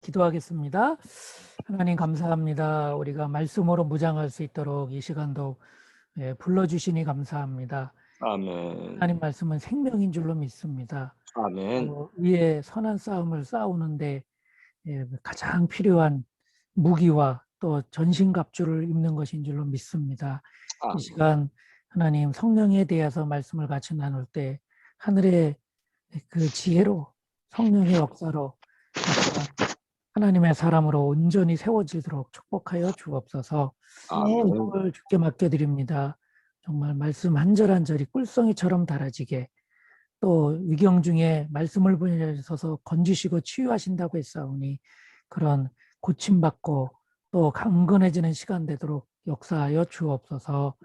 기도하겠습니다. 하나님 감사합니다. 우리가 말씀으로 무장할 수 있도록 이 시간도 불러주시니 감사합니다. 아멘. 하나님 말씀은 생명인 줄로 믿습니다. 아멘. 위에 선한 싸움을 싸우는데 가장 필요한 무기와 또 전신갑주를 입는 것인 줄로 믿습니다. 아멘. 이 시간 하나님 성령에 대해서 말씀을 같이 나눌 때 하늘의 그 지혜로 성령의 역사로 하나님의 사람으로 온전히 세워지도록 축복하여 주옵소서. 기도를 주께 맡겨드립니다. 정말 말씀 한 절 한 절이 꿀성이처럼 달아지게, 또 위경 중에 말씀을 보내셔서 건지시고 치유하신다고 했사오니 그런 고침받고 또 강건해지는 시간 되도록 역사하여 주옵소서.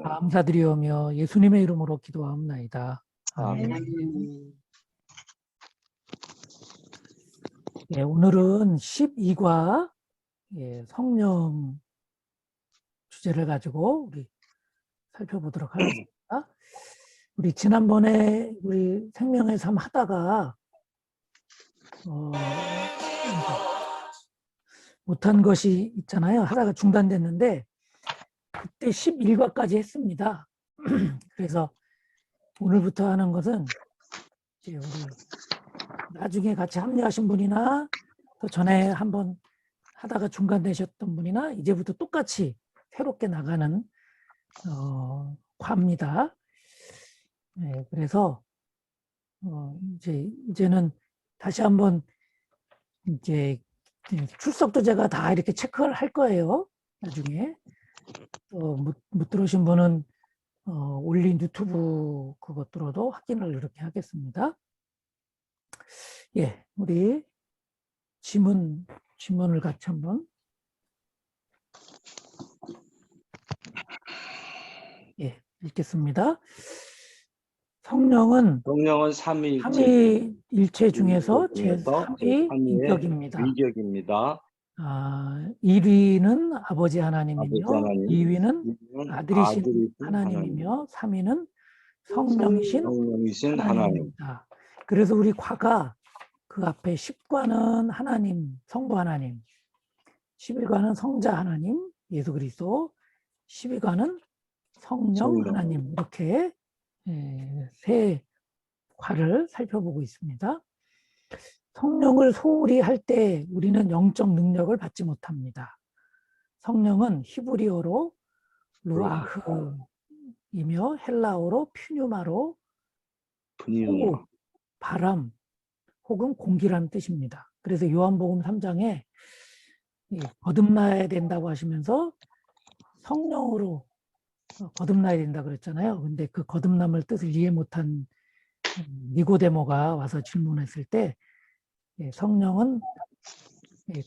감사드리오며 예수님의 이름으로 기도하옵나이다. 아멘. 오늘은 12과 성령 주제를 가지고 우리 살펴보도록 하겠습니다. 우리 지난번에 우리 생명의 삶 하다가 못한 것이 있잖아요. 하다가 중단됐는데 그때 11과까지 했습니다. 그래서 오늘부터 하는 것은 이제 우리 나중에 같이 합류하신 분이나 또 전에 한번 하다가 중단되셨던 분이나 이제부터 똑같이 새롭게 나가는 과입니다. 네, 그래서 이제는 다시 한번 이제 출석도 제가 다 이렇게 체크를 할 거예요. 나중에 못 들으신 분은 올린 유튜브 그것들로도 확인을 이렇게 하겠습니다. 예, 우리 지문을 같이 한번 읽겠습니다. 성령은 삼위일체 중에서 제3위 위격입니다. 1위는 아버지 하나님이며 2위는 아들이신 하나님이며 3위는 성령이신 하나님입니다. 그래서 우리 과가 그 앞에 10과는 하나님, 성부 하나님, 11과는 성자 하나님, 예수 그리스도, 12과는 성령 하나님, 이렇게 세 과를 살펴보고 있습니다. 성령을 소홀히 할 때 우리는 영적 능력을 받지 못합니다. 성령은 히브리어로 루아흐이며 헬라어로 퓨뉴마로 호흡, 바람 혹은 공기라는 뜻입니다. 그래서 요한복음 3장에 거듭나야 된다고 하시면서 성령으로 거듭나야 된다 그랬잖아요. 근데 그 거듭남을 뜻을 이해 못한 니고데모가 와서 질문했을 때 성령은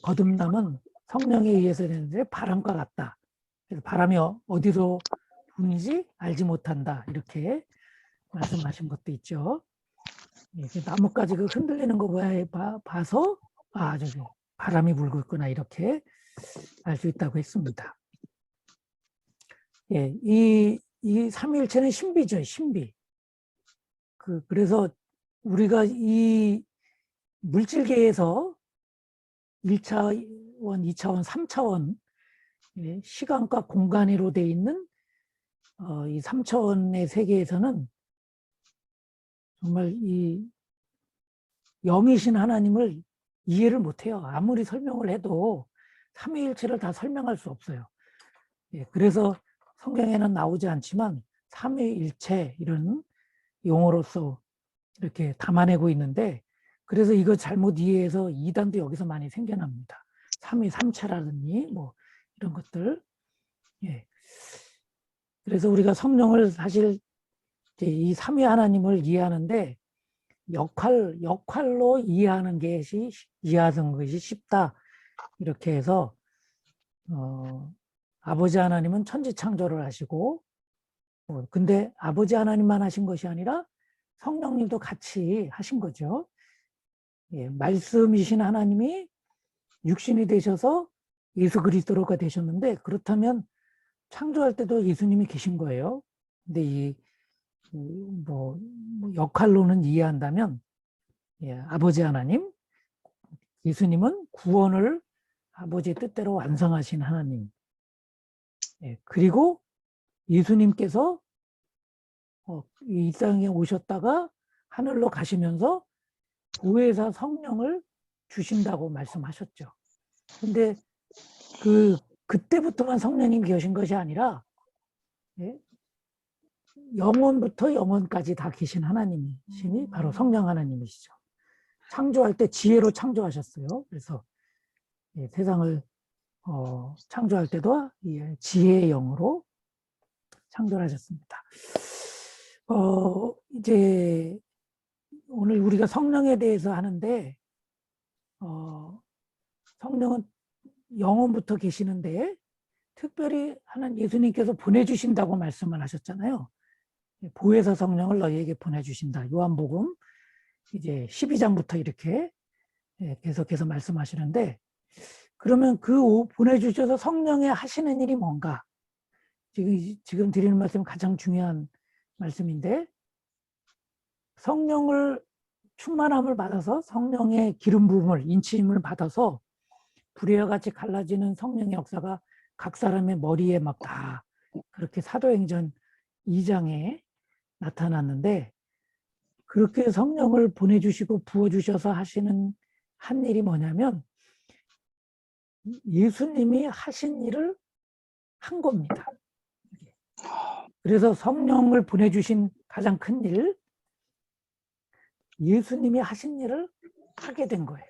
거듭남은 성령에 의해서 되는데 바람과 같다. 그래서 바람이 어디로 부는지 알지 못한다. 이렇게 말씀하신 것도 있죠. 나뭇가지 그 흔들리는 거 봐서 저기 바람이 불고 있구나 이렇게 알 수 있다고 했습니다. 이 삼위일체는 신비죠, 신비. 그래서 우리가 이 물질계에서 1차원, 2차원, 3차원 시간과 공간으로 되어 있는 이 3차원의 세계에서는 정말 이 영이신 하나님을 이해를 못해요. 아무리 설명을 해도 삼위일체를 다 설명할 수 없어요. 그래서 성경에는 나오지 않지만 삼위일체 이런 용어로서 이렇게 담아내고 있는데, 그래서 이거 잘못 이해해서 이단도 여기서 많이 생겨납니다. 삼위삼체라든지 뭐 이런 것들. 그래서 우리가 성령을 사실 이 삼위 하나님을 이해하는데 역할로 이해하는 것이 쉽다. 이렇게 해서 아버지 하나님은 천지 창조를 하시고, 근데 아버지 하나님만 하신 것이 아니라 성령님도 같이 하신 거죠. 말씀이신 하나님이 육신이 되셔서 예수 그리스도가 되셨는데, 그렇다면 창조할 때도 예수님이 계신 거예요. 근데 이 역할로는 이해한다면 아버지 하나님, 예수님은 구원을 아버지의 뜻대로 완성하신 하나님. 예, 그리고 예수님께서 이 땅에 오셨다가 하늘로 가시면서 보혜사 성령을 주신다고 말씀하셨죠. 근데 그때부터만 성령님이 계신 것이 아니라, 예, 영원부터 영원까지 다 계신 하나님이시니 바로 성령 하나님이시죠. 창조할 때 지혜로 창조하셨어요. 그래서 예, 세상을 창조할 때도 지혜의 영으로 창조를 하셨습니다. 이제 오늘 우리가 성령에 대해서 하는데, 성령은 영원부터 계시는데 특별히 하나님 예수님께서 보내주신다고 말씀을 하셨잖아요. 보혜사 성령을 너희에게 보내주신다. 요한복음 이제 12장부터 이렇게 계속해서 말씀하시는데, 그러면 보내주셔서 성령에 하시는 일이 뭔가? 지금 드리는 말씀이 가장 중요한 말씀인데, 성령을 충만함을 받아서 성령의 기름 부음을 인치힘을 받아서 불의와 같이 갈라지는 성령의 역사가 각 사람의 머리에 막 다 그렇게 사도행전 2장에 나타났는데, 그렇게 성령을 보내주시고 부어주셔서 하시는 한 일이 뭐냐면 예수님이 하신 일을 한 겁니다. 그래서 성령을 보내주신 가장 큰 일, 예수님이 하신 일을 하게 된 거예요.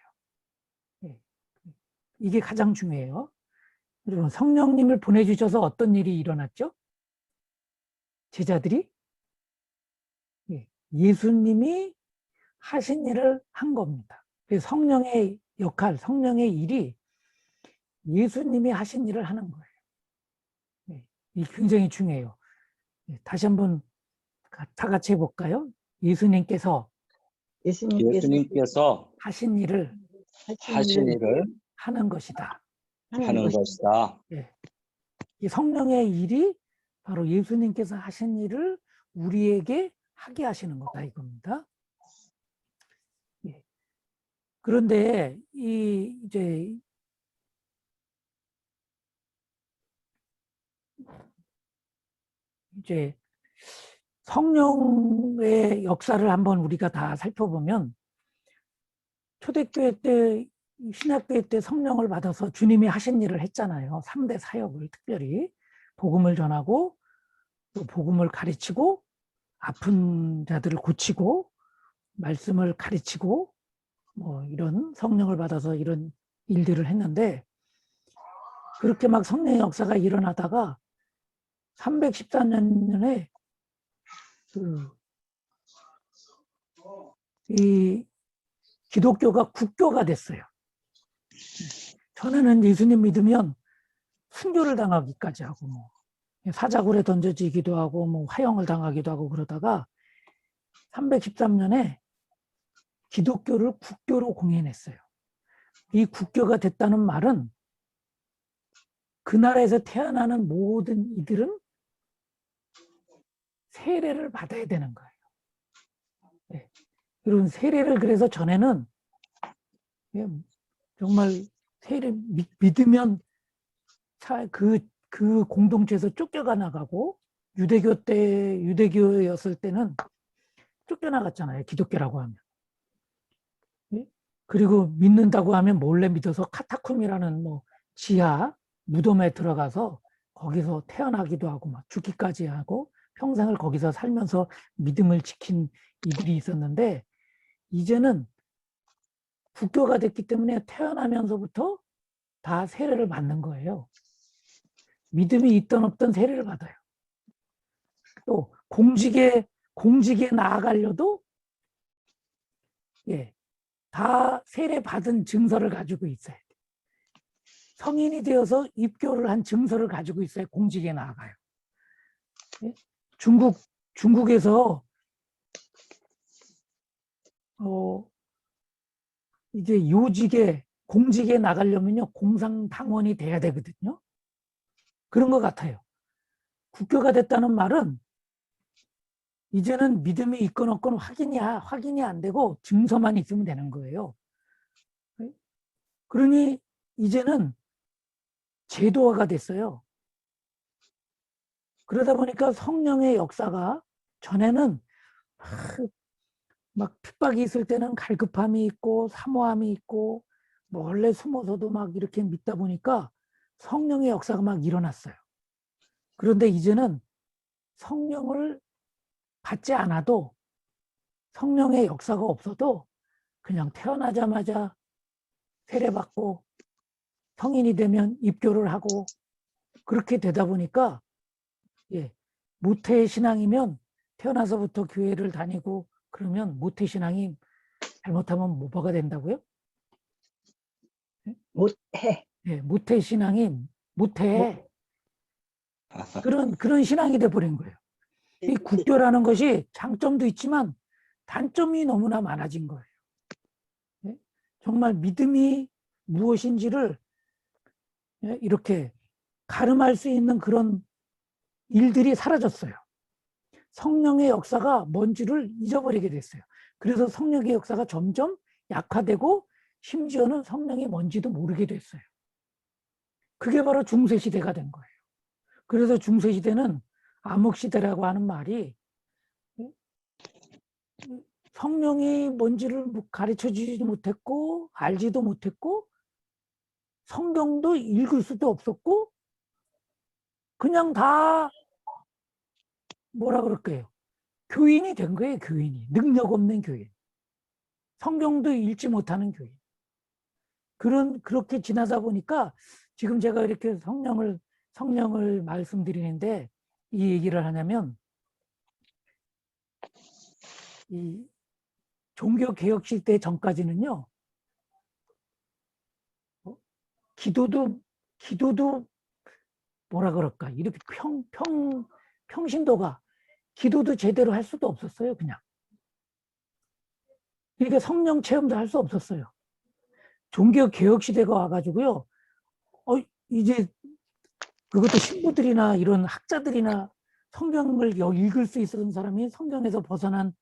이게 가장 중요해요. 그리고 성령님을 보내주셔서 어떤 일이 일어났죠? 제자들이 예수님이 하신 일을 한 겁니다. 그래서 성령의 역할, 성령의 일이 예수님이 하신 일을 하는 거예요. 이게 굉장히 중요해요. 다시 한번 다 같이 해볼까요? 예수님께서 하신 일을 하는 것이다. 하는 것이다. 이 성령의 일이 바로 예수님께서 하신 일을 우리에게 하게 하시는 거다 이겁니다. 그런데 이제 성령의 역사를 한번 우리가 다 살펴보면, 초대교회 때, 신약교회 때 성령을 받아서 주님이 하신 일을 했잖아요. 3대 사역을 특별히 복음을 전하고 또 복음을 가르치고 아픈 자들을 고치고 말씀을 가르치고 뭐 이런 성령을 받아서 이런 일들을 했는데, 그렇게 막 성령의 역사가 일어나다가 314년에 이 기독교가 국교가 됐어요. 전에는 예수님 믿으면 순교를 당하기까지 하고 뭐 사자굴에 던져지기도 하고 뭐 화형을 당하기도 하고 그러다가 313년에 기독교를 국교로 공인했어요. 이 국교가 됐다는 말은 그 나라에서 태어나는 모든 이들은 세례를 받아야 되는 거예요. 이런 세례를 그래서 전에는 정말 세례 믿으면 그 공동체에서 쫓겨가 나가고, 유대교였을 때는 쫓겨나갔잖아요. 기독교라고 하면. 그리고 믿는다고 하면 몰래 믿어서 카타쿰이라는 뭐 지하 무덤에 들어가서 거기서 태어나기도 하고 막 죽기까지 하고 평생을 거기서 살면서 믿음을 지킨 이들이 있었는데, 이제는 국교가 됐기 때문에 태어나면서부터 다 세례를 받는 거예요. 믿음이 있든 없든 세례를 받아요. 또 공직에 나아가려도 다 세례 받은 증서를 가지고 있어야 돼. 성인이 되어서 입교를 한 증서를 가지고 있어야 공직에 나아가요. 중국에서 이제 공직에 나가려면요 공상당원이 돼야 되거든요. 그런 것 같아요. 국교가 됐다는 말은 이제는 믿음이 있건 없건 확인이 안 되고 증서만 있으면 되는 거예요. 그러니 이제는 제도화가 됐어요. 그러다 보니까 성령의 역사가 전에는 막 핍박이 있을 때는 갈급함이 있고 사모함이 있고 몰래 숨어서도 막 이렇게 믿다 보니까 성령의 역사가 막 일어났어요. 그런데 이제는 성령을 받지 않아도 성령의 역사가 없어도 그냥 태어나자마자 세례받고 성인이 되면 입교를 하고 그렇게 되다 보니까 모태 신앙이면 태어나서부터 교회를 다니고 그러면 모태 신앙이 잘못하면 뭐가 된다고요? 못해. 모태 신앙이 모태 그런 신앙이 돼버린 거예요. 이 국교라는 것이 장점도 있지만 단점이 너무나 많아진 거예요. 정말 믿음이 무엇인지를 이렇게 가름할 수 있는 그런 일들이 사라졌어요. 성령의 역사가 뭔지를 잊어버리게 됐어요. 그래서 성령의 역사가 점점 약화되고 심지어는 성령이 뭔지도 모르게 됐어요. 그게 바로 중세시대가 된 거예요. 그래서 중세시대는 암흑시대라고 하는 말이 성령이 뭔지를 가르쳐주지도 못했고 알지도 못했고 성경도 읽을 수도 없었고 그냥 다 뭐라 그럴까요? 교인이 된 거예요. 교인이. 능력 없는 교인. 성경도 읽지 못하는 교인. 그렇게 지나다 보니까 지금 제가 이렇게 성령을 말씀드리는데 이 얘기를 하냐면 이 종교개혁 시대 전까지는요. 기도도 뭐라 그럴까 이렇게 평신도가 기도도 제대로 할 수도 없었어요. 그냥. 그러니까 성령 체험도 할 수 없었어요. 종교개혁 시대가 와가지고요. 이제 그것도 신부들이나 이런 학자들이나 성경을 읽을 수 있었던 사람이 성경에서 벗어난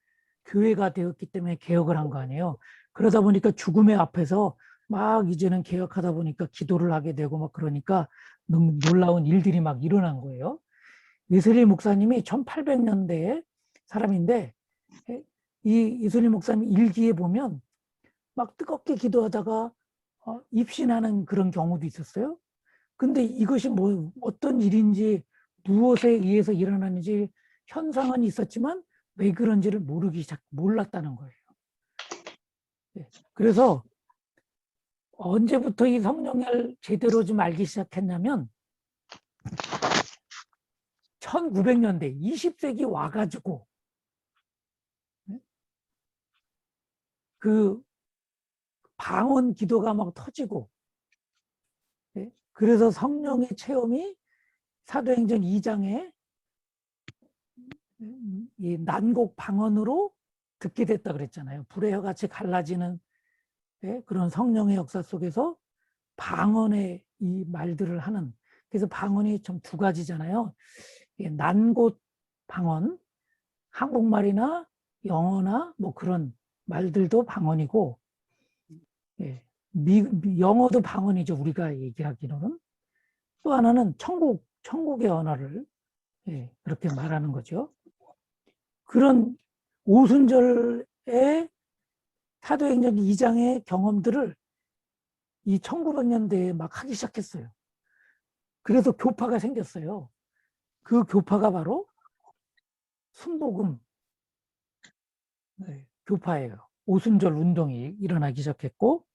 교회가 되었기 때문에 개혁을 한 거 아니에요. 그러다 보니까 죽음의 앞에서 막 이제는 개혁하다 보니까 기도를 하게 되고 막 그러니까 놀라운 일들이 막 일어난 거예요. 이슬리 목사님이 1800년대에 사람인데 이 이슬리 목사님 일기에 보면 막 뜨겁게 기도하다가 입신하는 그런 경우도 있었어요. 근데 이것이 뭐 어떤 일인지 무엇에 의해서 일어나는지 현상은 있었지만 왜 그런지를 몰랐다는 거예요. 그래서 언제부터 이 성령을 제대로 좀 알기 시작했냐면 1900년대 20세기 와가지고 그 방언 기도가 막 터지고 그래서 성령의 체험이 사도행전 2장에 이 난곡 방언으로 듣게 됐다 그랬잖아요. 불의 혀같이 갈라지는 그런 성령의 역사 속에서 방언의 이 말들을 하는 그래서 방언이 좀 두 가지잖아요. 난곳 방언, 한국말이나 영어나 뭐 그런 말들도 방언이고 영어도 방언이죠. 우리가 얘기하기로는. 또 하나는 천국의 언어를 그렇게 말하는 거죠. 그런 오순절의 사도행전 2장의 경험들을 이 1900년대에 막 하기 시작했어요. 그래서 교파가 생겼어요. 그 교파가 바로 순복음 교파예요. 오순절 운동이 일어나기 시작했고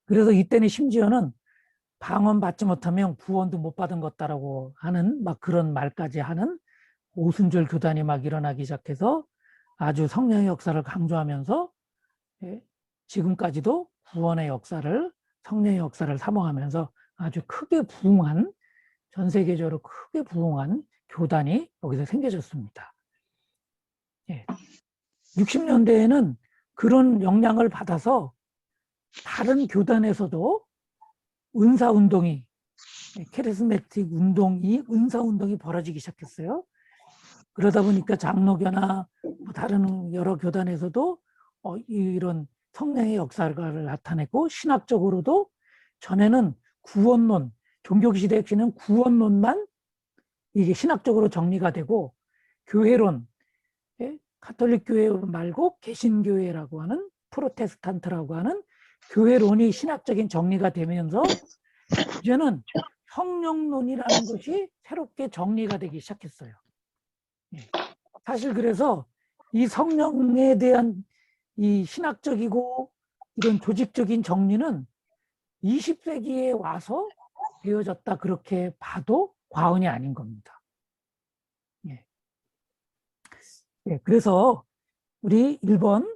그래서 이때는 심지어는 방언 받지 못하면 구원도 못 받은 것다라고 하는 막 그런 말까지 하는 오순절 교단이 막 일어나기 시작해서 아주 성령의 역사를 강조하면서 지금까지도 구원의 역사를 성령의 역사를 사모하면서 아주 크게 부흥한 전 세계적으로 크게 부흥한 교단이 여기서 생겨졌습니다. 60년대에는 그런 영향을 받아서 다른 교단에서도 은사운동이 캐리스메틱 운동이 은사운동이 벌어지기 시작했어요. 그러다 보니까 장로교나 다른 여러 교단에서도 이런 성령의 역사를 나타내고 신학적으로도 전에는 구원론, 종교시대에는 구원론만 이게 신학적으로 정리가 되고 교회론, 가톨릭 교회 말고 개신교회라고 하는 프로테스탄트라고 하는 교회론이 신학적인 정리가 되면서 이제는 성령론이라는 것이 새롭게 정리가 되기 시작했어요. 사실 그래서 이 성령에 대한 이 신학적이고 이런 조직적인 정리는 20세기에 와서 되어졌다 그렇게 봐도 과언이 아닌 겁니다. 그래서 우리 1번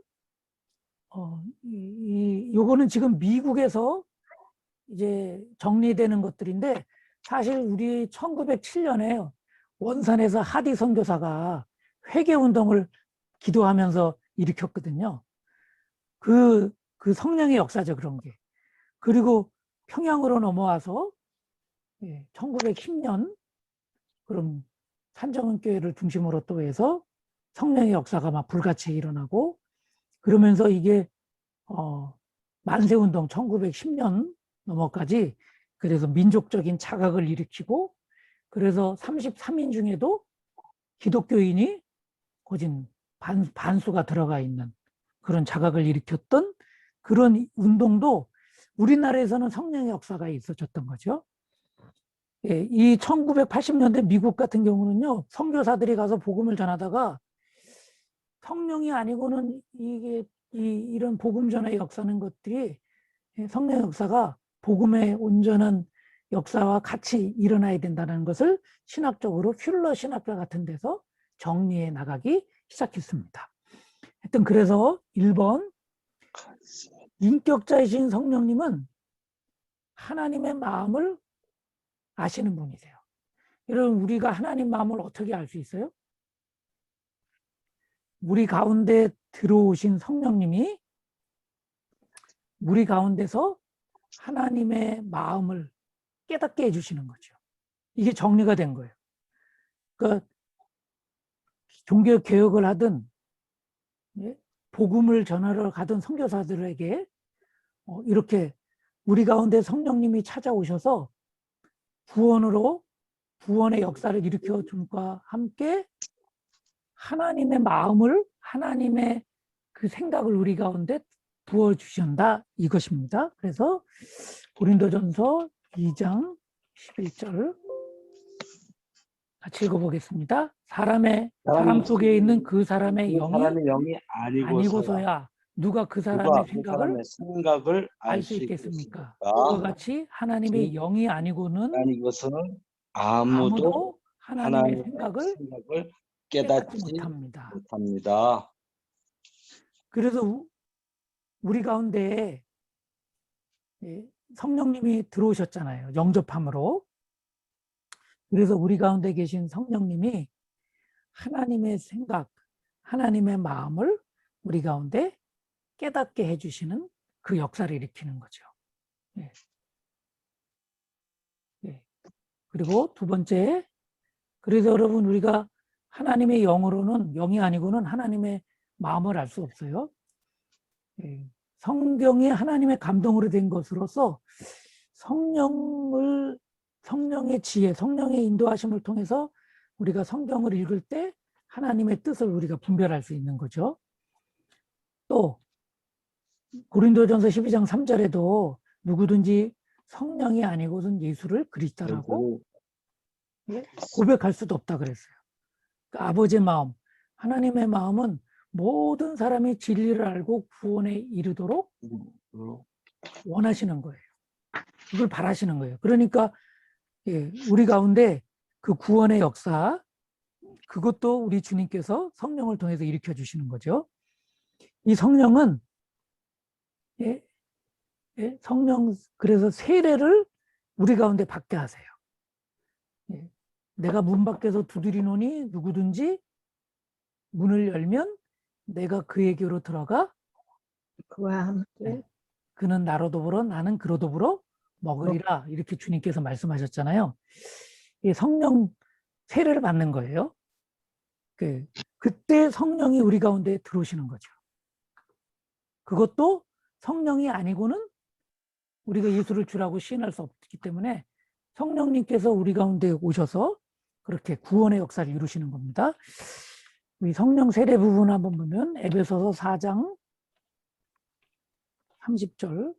요거는 지금 미국에서 이제 정리되는 것들인데 사실 우리 1907년에 원산에서 하디 선교사가 회개운동을 기도하면서 일으켰거든요. 그 성령의 역사죠, 그런 게. 그리고 평양으로 넘어와서 1910년 그럼 산정은교회를 중심으로 또 해서 성령의 역사가 막 불같이 일어나고 그러면서 이게 만세운동 1910년 넘어까지 그래서 민족적인 자각을 일으키고 그래서 33인 중에도 기독교인이 거진 반수가 들어가 있는 그런 자각을 일으켰던 그런 운동도 우리나라에서는 성령의 역사가 있어졌던 거죠. 이 1980년대 미국 같은 경우는요, 선교사들이 가서 복음을 전하다가 성령이 아니고는 이런 복음 전의 역사는 것들이 성령 역사가 복음의 온전한 역사와 같이 일어나야 된다는 것을 신학적으로 퓰러 신학과 같은 데서 정리해 나가기 시작했습니다. 하여튼 그래서 1번 인격자이신 성령님은 하나님의 마음을 아시는 분이세요. 여러분 우리가 하나님 마음을 어떻게 알 수 있어요? 우리 가운데 들어오신 성령님이 우리 가운데서 하나님의 마음을 깨닫게 해주시는 거죠. 이게 정리가 된 거예요. 그러니까 종교 개혁을 하든 복음을 전하러 가던 선교사들에게 이렇게 우리 가운데 성령님이 찾아오셔서 구원의 역사를 일으켜 줌과 함께 하나님의 마음을 하나님의 그 생각을 우리 가운데 부어주신다 이것입니다. 그래서 고린도전서 2장 11절 같이 읽어보겠습니다. 사람 속에 있는 그 사람의 영이 아니고서야 누가 그 사람의 생각을 알 수 있겠습니까? 그와 같이 하나님의 영이 아니고는 아무도 하나님의 생각을 깨닫지 못합니다. 그래서 우리 가운데 성령님이 들어오셨잖아요. 영접함으로. 그래서 우리 가운데 계신 성령님이 하나님의 생각, 하나님의 마음을 우리 가운데 깨닫게 해주시는 그 역사를 일으키는 거죠. 그리고 두 번째, 그래서 여러분 우리가 하나님의 영이 아니고는 하나님의 마음을 알 수 없어요. 성경이 하나님의 감동으로 된 것으로서 성령의 지혜, 성령의 인도하심을 통해서 우리가 성경을 읽을 때 하나님의 뜻을 우리가 분별할 수 있는 거죠. 또 고린도전서 12장 3절에도 누구든지 성령이 아니고는 예수를 그리스도라고 고백할 수도 없다 그랬어요. 그러니까 아버지의 마음, 하나님의 마음은 모든 사람이 진리를 알고 구원에 이르도록 원하시는 거예요. 그걸 바라시는 거예요. 그러니까 우리 가운데 그 구원의 역사, 그것도 우리 주님께서 성령을 통해서 일으켜 주시는 거죠. 이 성령은 그래서 세례를 우리 가운데 받게 하세요. 내가 문 밖에서 두드리노니 누구든지 문을 열면 내가 그에게로 들어가 그와 함께 그는 나로 더불어 나는 그로 더불어 먹으리라 이렇게 주님께서 말씀하셨잖아요. 성령 세례를 받는 거예요. 그때 성령이 우리 가운데 들어오시는 거죠. 그것도 성령이 아니고는 우리가 예수를 주라고 시인할 수 없기 때문에 성령님께서 우리 가운데 오셔서 그렇게 구원의 역사를 이루시는 겁니다. 우리 성령 세례 부분 한번 보면 에베소서 4장 30절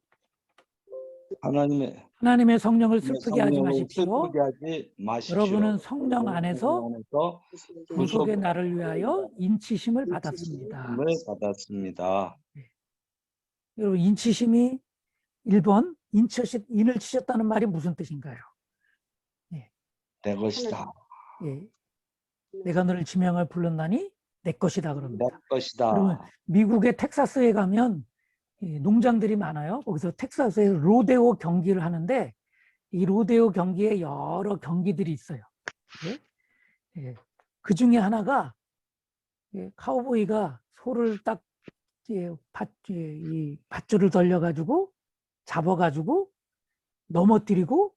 하나님의 성령을 슬프게 하지 마십시오. 여러분은 성령 안에서 구속의 날을 위하여 인치심을 받았습니다. 여러분, 인치심이 1번 인을 치셨다는 말이 무슨 뜻인가요? 내 것이다. 예. 내가 너를 지명을 불렀나니 내 것이다 그럽니다. 내 것이다. 그러면 미국의 텍사스에 가면 농장들이 많아요. 거기서 텍사스에 로데오 경기를 하는데 이 로데오 경기에 여러 경기들이 있어요. 예? 예. 그 중에 하나가 카우보이가 소를 딱 이 밧줄을 돌려가지고 잡아가지고 넘어뜨리고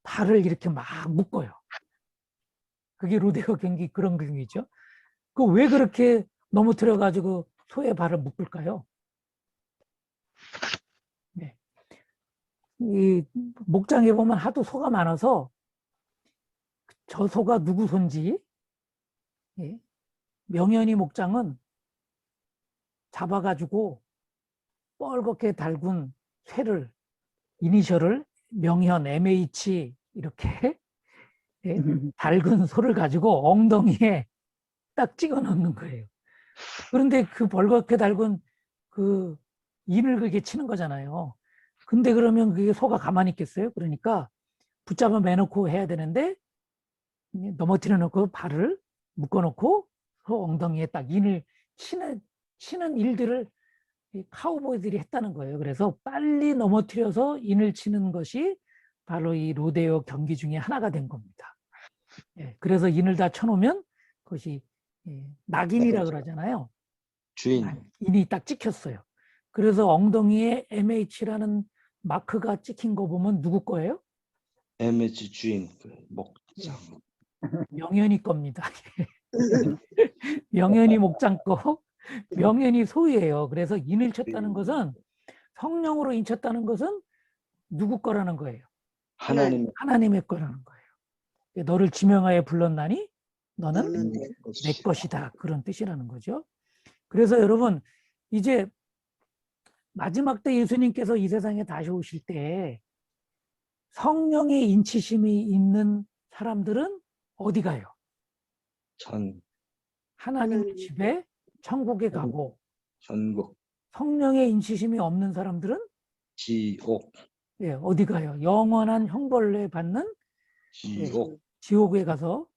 발을 이렇게 막 묶어요. 그게 로데오 경기 그런 경기죠. 그 왜 그렇게 넘어뜨려가지고 소의 발을 묶을까요? 네. 이 목장에 보면 하도 소가 많아서 저 소가 누구 손지 명현이 목장은 잡아가지고 뻘겋게 달군 쇠를 이니셜을 명현 MH 이렇게 달군 소를 가지고 엉덩이에 딱 찍어 넣는 거예요. 그런데 그 벌겋게 달군 그 인을 그렇게 치는 거잖아요. 근데 그러면 그게 소가 가만히 있겠어요? 그러니까 붙잡아 매놓고 해야 되는데 넘어뜨려 놓고 발을 묶어 놓고 소 엉덩이에 딱 인을 치는 일들을 카우보이들이 했다는 거예요. 그래서 빨리 넘어뜨려서 인을 치는 것이 바로 이 로데오 경기 중에 하나가 된 겁니다. 그래서 인을 다 쳐놓으면 그것이 낙인이라 그러잖아요. 주인. 인이 딱 찍혔어요. 그래서 엉덩이에 MH라는 마크가 찍힌 거 보면 누구 거예요? MH 주인 목장. 명현이 겁니다. 명현이 목장 거, 명현이 소유예요. 그래서 인을 쳤다는 것은 성령으로 인쳤다는 것은 누구 거라는 거예요? 하나님의 거라는 거예요. 너를 지명하여 불렀나니 너는 내 것이다. 그런 뜻이라는 거죠. 그래서 여러분 이제 마지막 때 예수님께서 이 세상에 다시 오실 때 성령의 인치심이 있는 사람들은 어디 가요? 하나님의 집에 천국에 가고 천국. 성령의 인치심이 없는 사람들은 지옥. 어디 가요? 영원한 형벌을 받는 지옥. 지옥에 가서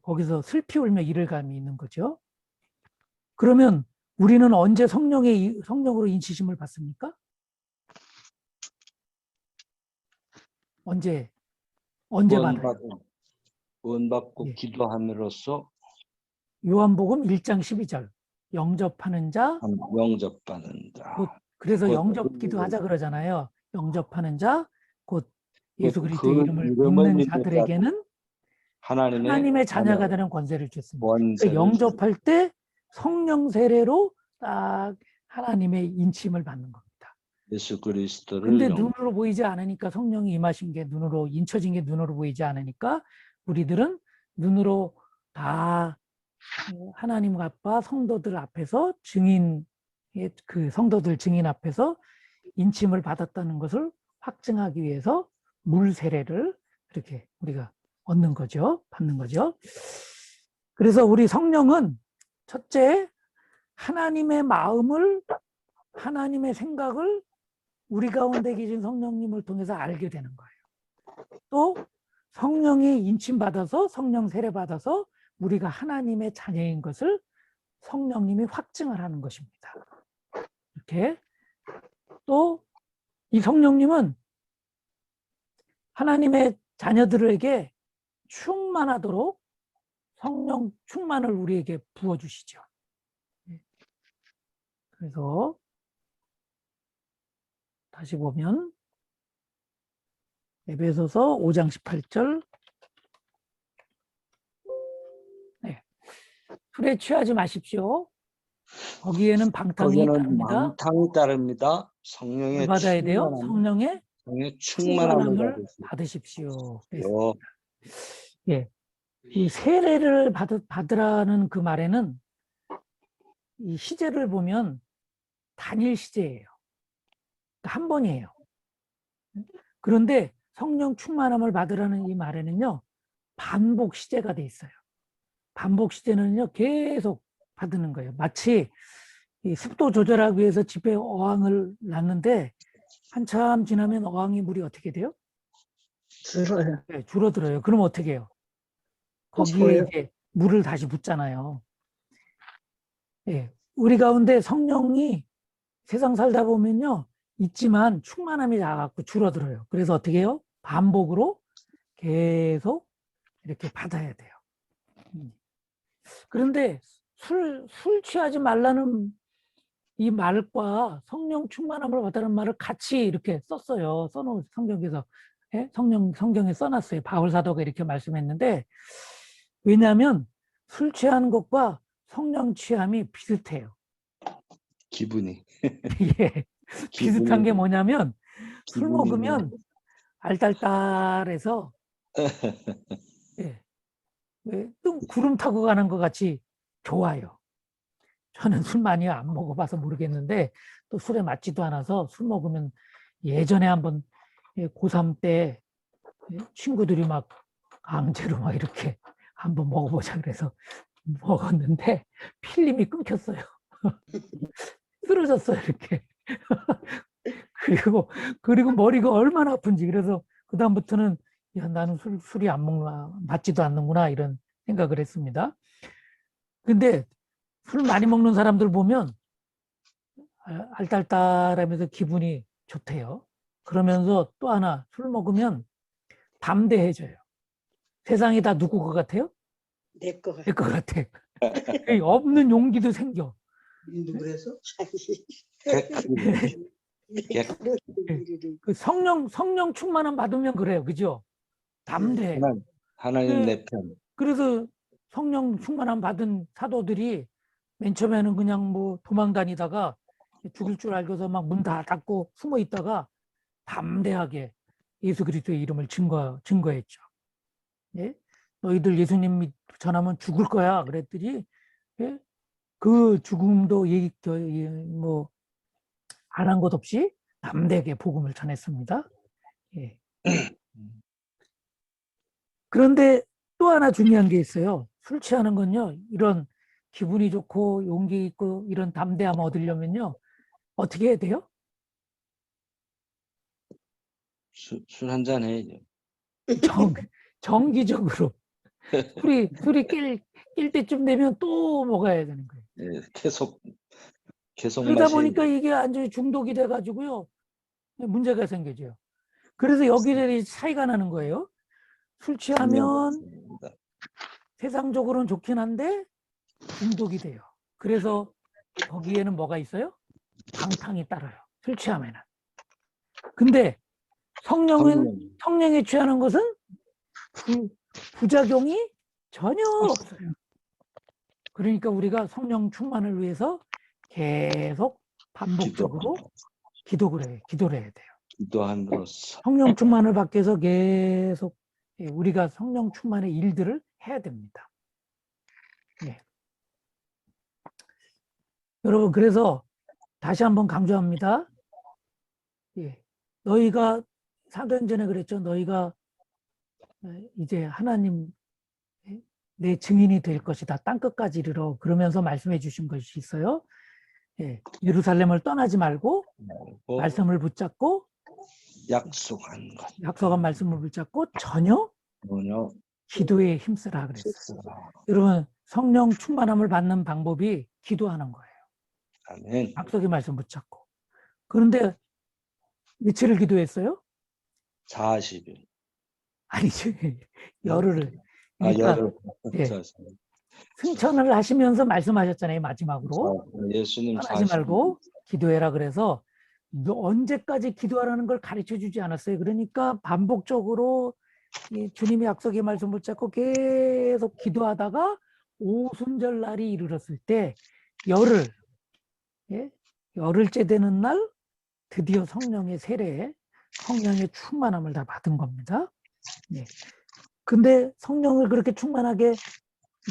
거기서 슬피 울며 이를 감이 있는 거죠. 그러면 우리는 언제 성령으로 인치심을 받습니까? 언제 받아요? 구원받고 기도함으로써 요한복음 1장 12절 영접하는 자 영접받는 자. 그래서 영접 기도하자 그러잖아요. 영접하는 자 곧 예수 그리스도의 이름을 믿는 자들에게는 하나님의 자녀가 되는 권세를 줬습니다. 그러니까 영접할 때 성령 세례로 딱 하나님의 인침을 받는 겁니다. 예수 그리스도를 근데 눈으로 보이지 않으니까 성령이 임하신 게 눈으로 인쳐진 게 눈으로 보이지 않으니까 우리들은 눈으로 다 하나님 아빠 성도들 앞에서 그 성도들 증인 앞에서 인침을 받았다는 것을 확증하기 위해서 물 세례를 이렇게 우리가 얻는 거죠. 받는 거죠. 그래서 우리 성령은 첫째 하나님의 마음을 하나님의 생각을 우리 가운데 계신 성령님을 통해서 알게 되는 거예요. 또 성령이 인침받아서 성령 세례받아서 우리가 하나님의 자녀인 것을 성령님이 확증을 하는 것입니다. 이렇게 또 이 성령님은 하나님의 자녀들에게 충만하도록 성령 충만을 우리에게 부어주시죠. 그래서 다시 보면 에베소서 5장 18절 술에 취하지 마십시오. 거기에는 방탕이 거기는 따릅니다. 망탕이 따릅니다. 뭘 성령의 받아야 돼요? 성령의 충만함을 충만함을 받으십시오. 받으십시오. 예, 이 세례를 받으라는 그 말에는 이 시제를 보면 단일 시제예요. 한 번이에요. 그런데 성령 충만함을 받으라는 이 말에는요, 반복 시제가 돼 있어요. 반복 시제는요, 계속 받는 거예요. 마치 이 습도 조절하기 위해서 집에 어항을 놨는데 한참 지나면 어항의 물이 어떻게 돼요? 줄어요. 네, 줄어들어요. 그럼 어떻게 해요? 거기에 줘요. 이제 물을 다시 붓잖아요. 예, 우리 가운데 성령이 세상 살다 보면요, 있지만 충만함이 작아갖고 줄어들어요. 그래서 어떻게 해요? 반복으로 계속 이렇게 받아야 돼요. 그런데 술 취하지 말라는 이 말과 성령 충만함을 받다는 말을 같이 이렇게 썼어요. 써놓은 성경에서. 예? 성경에 써놨어요. 바울 사도가 이렇게 말씀했는데, 왜냐하면 술 취하는 것과 성령 취함이 비슷해요. 기분이. 예. 비슷한 게 뭐냐면 술 기분이 먹으면 알딸딸해서 예, 또 구름 타고 가는 것 같이 좋아요. 저는 술 많이 안 먹어봐서 모르겠는데 또 술에 맞지도 않아서 술 먹으면 예전에 한번 고3 때 친구들이 막 강제로 막 이렇게 한번 먹어보자 그래서 먹었는데 필름이 끊겼어요. 쓰러졌어요 이렇게. 그리고 머리가 얼마나 아픈지. 그래서 그다음부터는 야, 나는 술이 안 먹나, 맞지도 않는구나, 이런 생각을 했습니다. 근데 술 많이 먹는 사람들 보면 알딸딸하면서 기분이 좋대요. 그러면서 또 하나, 술 먹으면 담대해져요. 세상이 다 누구 것 같아요? 내 거. 내 것 같아. 없는 용기도 생겨. 누구래서? 그 성령 충만함 받으면 그래요. 그죠? 담대. 하나님 그- 내 편. 그래서 성령 충만함 받은 사도들이 맨 처음에는 그냥 뭐 도망 다니다가 죽을 줄 알고서 막 문 다 닫고 숨어 있다가 담대하게 예수 그리스도의 이름을 증거했죠. 예? 너희들 예수님 전하면 죽을 거야. 그랬더니 예? 그 죽음도 뭐 아랑 것 없이 담대하게 복음을 전했습니다. 예. 그런데 또 하나 중요한 게 있어요. 술 취하는 건요, 이런 기분이 좋고 용기 있고 이런 담대함 얻으려면요, 어떻게 해야 돼요? 술 한 잔 해야죠. 정기적으로. 술이 낄 때쯤 되면 또 먹어야 되는 거예요. 예, 계속 그러다 마셔야죠. 보니까 이게 완전히 중독이 돼가지고요, 문제가 생겨져요. 그래서 여기저기 차이가 나는 거예요. 술 취하면 세상적으로는 좋긴 한데 중독이 돼요. 그래서 거기에는 뭐가 있어요? 방탕이 따라요. 술 취하면은. 근데 성령에 취하는 것은 부작용이 전혀 없어요. 그러니까 우리가 성령 충만을 위해서 계속 반복적으로 기도를 해야 돼요. 기도함으로써 성령 충만을 받기 위해서 계속 우리가 성령 충만의 일들을 해야 됩니다. 네. 여러분, 그래서 다시 한번 강조합니다. 예. 너희가 사도행전에 그랬죠. 너희가 이제 하나님 내 증인이 될 것이다. 땅끝까지 이르러 그러면서 말씀해 주신 것이 있어요. 예. 예루살렘을 떠나지 말고 말씀을 붙잡고 약속한 말씀을 붙잡고 전혀 기도에 힘쓰라 그랬어요. 여러분, 성령 충만함을 받는 방법이 기도하는 거예요. 아멘. 약속의 말씀 붙잡고. 그런데 며칠을 기도했어요? 40일. 아니지. 열흘을. 그러니까 열흘. 예. 승천을 하시면서 말씀하셨잖아요. 마지막으로. 예수님 하지 말고 기도해라 그래서 너 언제까지 기도하라는 걸 가르쳐 주지 않았어요. 그러니까 반복적으로 주님의 약속의 말씀 붙잡고 계속 기도하다가 오순절 날이 이르렀을 때 열흘 예? 열흘째 되는 날 드디어 성령의 세례, 성령의 충만함을 다 받은 겁니다. 예. 근데 성령을 그렇게 충만하게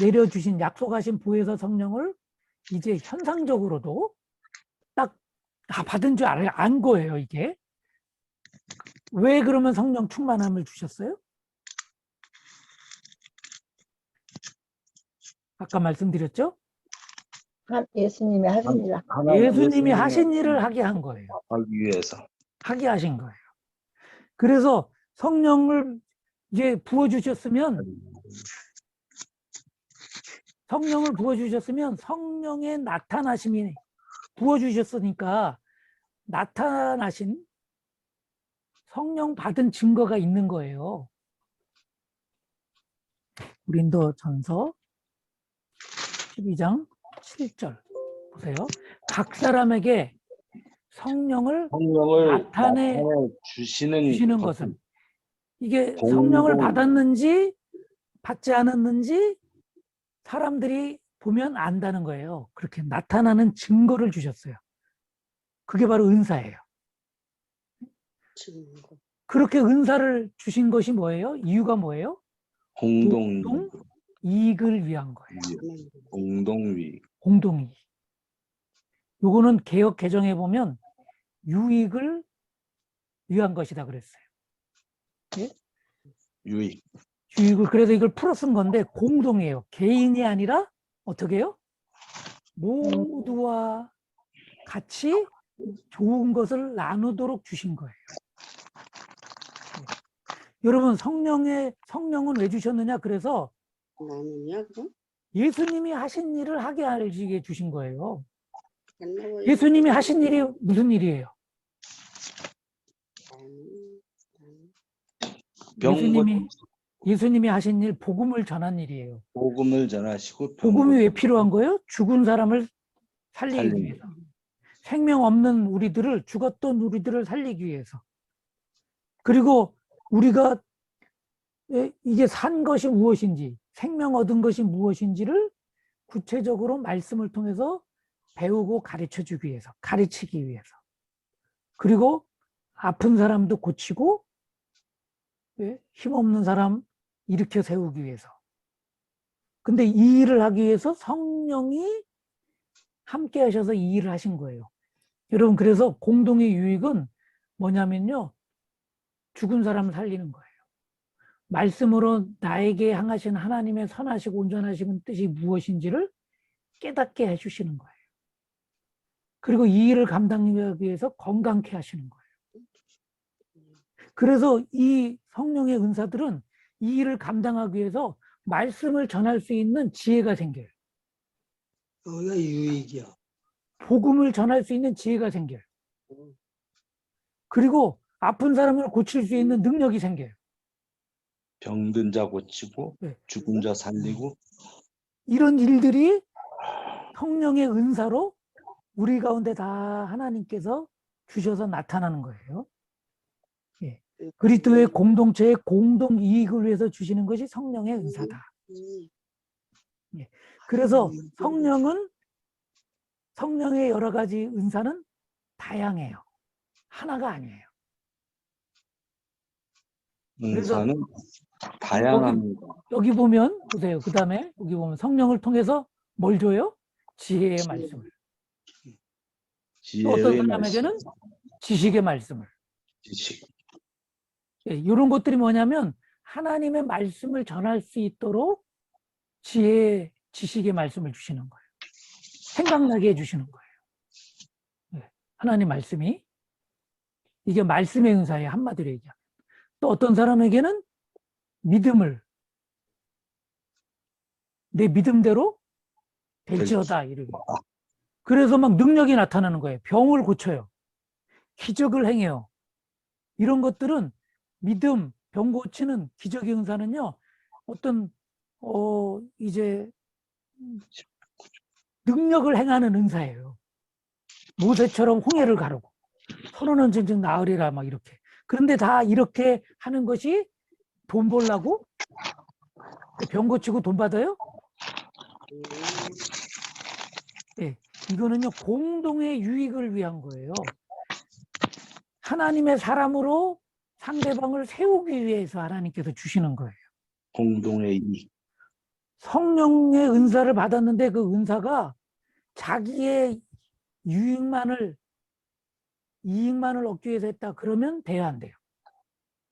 내려주신 약속하신 보혜사 성령을 이제 현상적으로도 딱 받은 줄 안 거예요, 이게. 왜 그러면 성령 충만함을 주셨어요? 아까 말씀드렸죠? 예수님이 하신 일. 예수님이 하신 일을 하게 한 거예요. 하기 위해서. 하게 하신 거예요. 그래서 성령을 이제 부어주셨으면 성령의 나타나심이 부어주셨으니까 나타나신 성령 받은 증거가 있는 거예요. 고린도전서 12장 7절 보세요. 각 사람에게 성령을 나타내 주시는 것은 이게 성령을 받았는지 받지 않았는지 사람들이 보면 안다는 거예요. 그렇게 나타나는 증거를 주셨어요. 그게 바로 은사예요. 증거. 그렇게 은사를 주신 것이 뭐예요? 이유가 뭐예요? 공동 이익을 위한 거예요. 공동위. 공동이익. 요거는 개역 개정에 보면 유익을 위한 것이다 그랬어요. 예? 유익. 유익을 그래서 이걸 풀어 쓴 건데 공동이에요. 개인이 아니라 어떻게 해요? 모두와 같이 좋은 것을 나누도록 주신 거예요. 예. 여러분 성령은 왜 주셨느냐? 그래서 나누냐 그럼? 예수님이 하신 일을 하게 알게 주신 거예요. 옛날에 예수님이 하신 일이 무슨 일이에요? 예수님이 하신 일 복음을 전한 일이에요. 복음을 전하시고 복음이 왜 필요한 거예요? 죽은 사람을 살리기 살리기. 위해서. 생명 없는 우리들을 죽었던 우리들을 살리기 위해서. 그리고 우리가 이게 산 것이 무엇인지 생명 얻은 것이 무엇인지를 구체적으로 말씀을 통해서 배우고 가르쳐주기 위해서 가르치기 위해서 그리고 아픈 사람도 고치고 힘없는 사람 일으켜 세우기 위해서. 근데 이 일을 하기 위해서 성령이 함께 하셔서 이 일을 하신 거예요. 여러분 그래서 공동의 유익은 뭐냐면요. 죽은 사람을 살리는 거예요. 말씀으로 나에게 향하신 하나님의 선하시고 온전하신 뜻이 무엇인지를 깨닫게 해주시는 거예요. 그리고 이 일을 감당하기 위해서 건강케 하시는 거예요. 그래서 이 성령의 은사들은 이 일을 감당하기 위해서 말씀을 전할 수 있는 지혜가 생겨요. 여기가 유익이야. 복음을 전할 수 있는 지혜가 생겨요. 그리고 아픈 사람을 고칠 수 있는 능력이 생겨요. 병든 자 고치고 네. 죽은 자 살리고 이런 일들이 성령의 은사로 우리 가운데 다 하나님께서 주셔서 나타나는 거예요. 예. 그리스도의 공동체의 공동 이익을 위해서 주시는 것이 성령의 은사다. 예. 그래서 성령의 여러 가지 은사는 다양해요. 하나가 아니에요. 은사는 다양합니다. 여기 보면 보세요. 그 다음에 여기 보면 성령을 통해서 뭘 줘요? 지혜의 말씀을. 또 어떤 지혜의 사람에게는 말씀. 지식의 말씀을. 지식. 예, 이런 것들이 뭐냐면 하나님의 말씀을 전할 수 있도록 지식의 말씀을 주시는 거예요. 생각나게 해주시는 거예요. 예, 하나님 말씀이. 이게 말씀의 은사예요. 한마디로 얘기하면. 또 어떤 사람에게는 믿음을 내 믿음대로 될지어다 이러고. 그래서 막 능력이 나타나는 거예요. 병을 고쳐요. 기적을 행해요. 이런 것들은 믿음, 병 고치는 기적의 은사는요. 어떤 이제 능력을 행하는 은사예요. 모세처럼 홍해를 가르고 선원은 전쟁 나으리라 막 이렇게. 그런데 다 이렇게 하는 것이 돈 벌라고? 병 고치고 돈 받아요? 예. 이거는요, 공동의 유익을 위한 거예요. 하나님의 사람으로 상대방을 세우기 위해서 하나님께서 주시는 거예요. 공동의 이익. 성령의 은사를 받았는데 그 은사가 자기의 이익만을 얻기 위해서 했다. 그러면 돼야 안 돼요.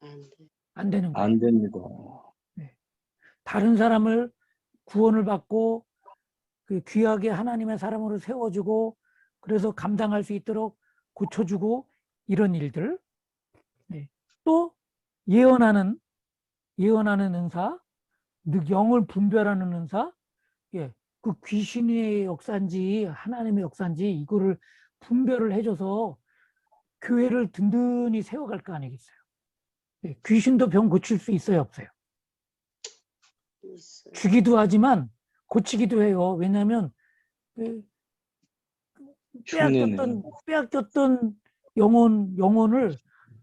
안 돼. 안 되는 거예요. 안 됩니다. 다른 사람을 구원을 받고 그 귀하게 하나님의 사람으로 세워주고 그래서 감당할 수 있도록 고쳐주고 이런 일들. 또 예언하는 은사, 영을 분별하는 은사, 그 귀신의 역사인지 하나님의 역사인지 이거를 분별을 해줘서 교회를 든든히 세워갈 거 아니겠어요. 귀신도 병 고칠 수 있어요, 없어요? 있어요. 주기도 하지만 고치기도 해요. 왜냐하면 빼앗겼던 영혼을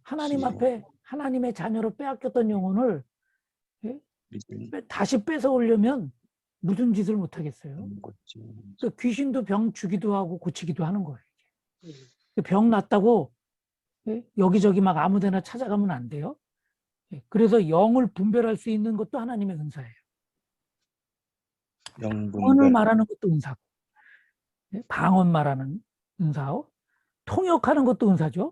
하나님 앞에 하나님의 자녀로 빼앗겼던 영혼을 다시 뺏어오려면 무슨 짓을 못하겠어요. 그래서 귀신도 병 주기도 하고 고치기도 하는 거예요. 병 났다고 여기저기 막 아무데나 찾아가면 안 돼요. 그래서 영을 분별할 수 있는 것도 하나님의 은사예요. 방언을 말하는 것도 은사고, 방언 말하는 은사고, 통역하는 것도 은사죠.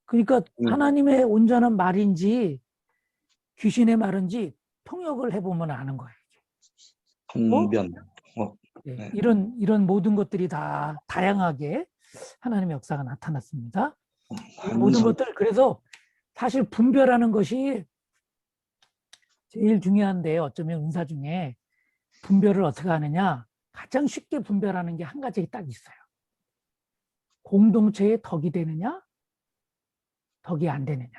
그러니까 하나님의 온전한 말인지 귀신의 말인지 통역을 해보면 아는 거예요. 통변. 네. 이런 모든 것들이 다 다양하게 하나님의 역사가 나타났습니다. 모든 것들, 그래서 사실 분별하는 것이 제일 중요한데 어쩌면 은사 중에 분별을 어떻게 하느냐, 가장 쉽게 분별하는 게 한 가지 딱 있어요. 공동체의 덕이 되느냐, 덕이 안 되느냐.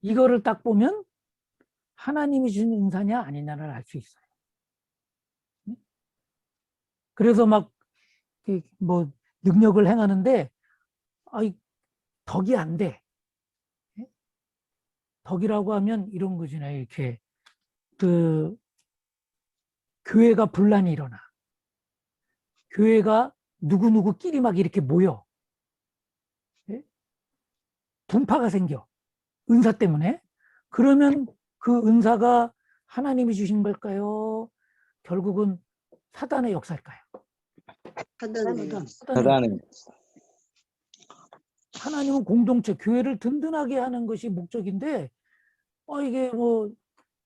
이거를 딱 보면 하나님이 주신 은사냐 아니냐를 알 수 있어요. 그래서 막 뭐 능력을 행하는데 덕이 안 돼. 덕이라고 하면 이런 거잖아요. 이렇게 그 교회가 분란이 일어나. 교회가 누구누구끼리 막 이렇게 모여. 분파가 생겨. 은사 때문에. 그러면 그 은사가 하나님이 주신 걸까요? 결국은 사단의 역사일까요? 사단의. 하나님은 공동체, 교회를 든든하게 하는 것이 목적인데 이게 뭐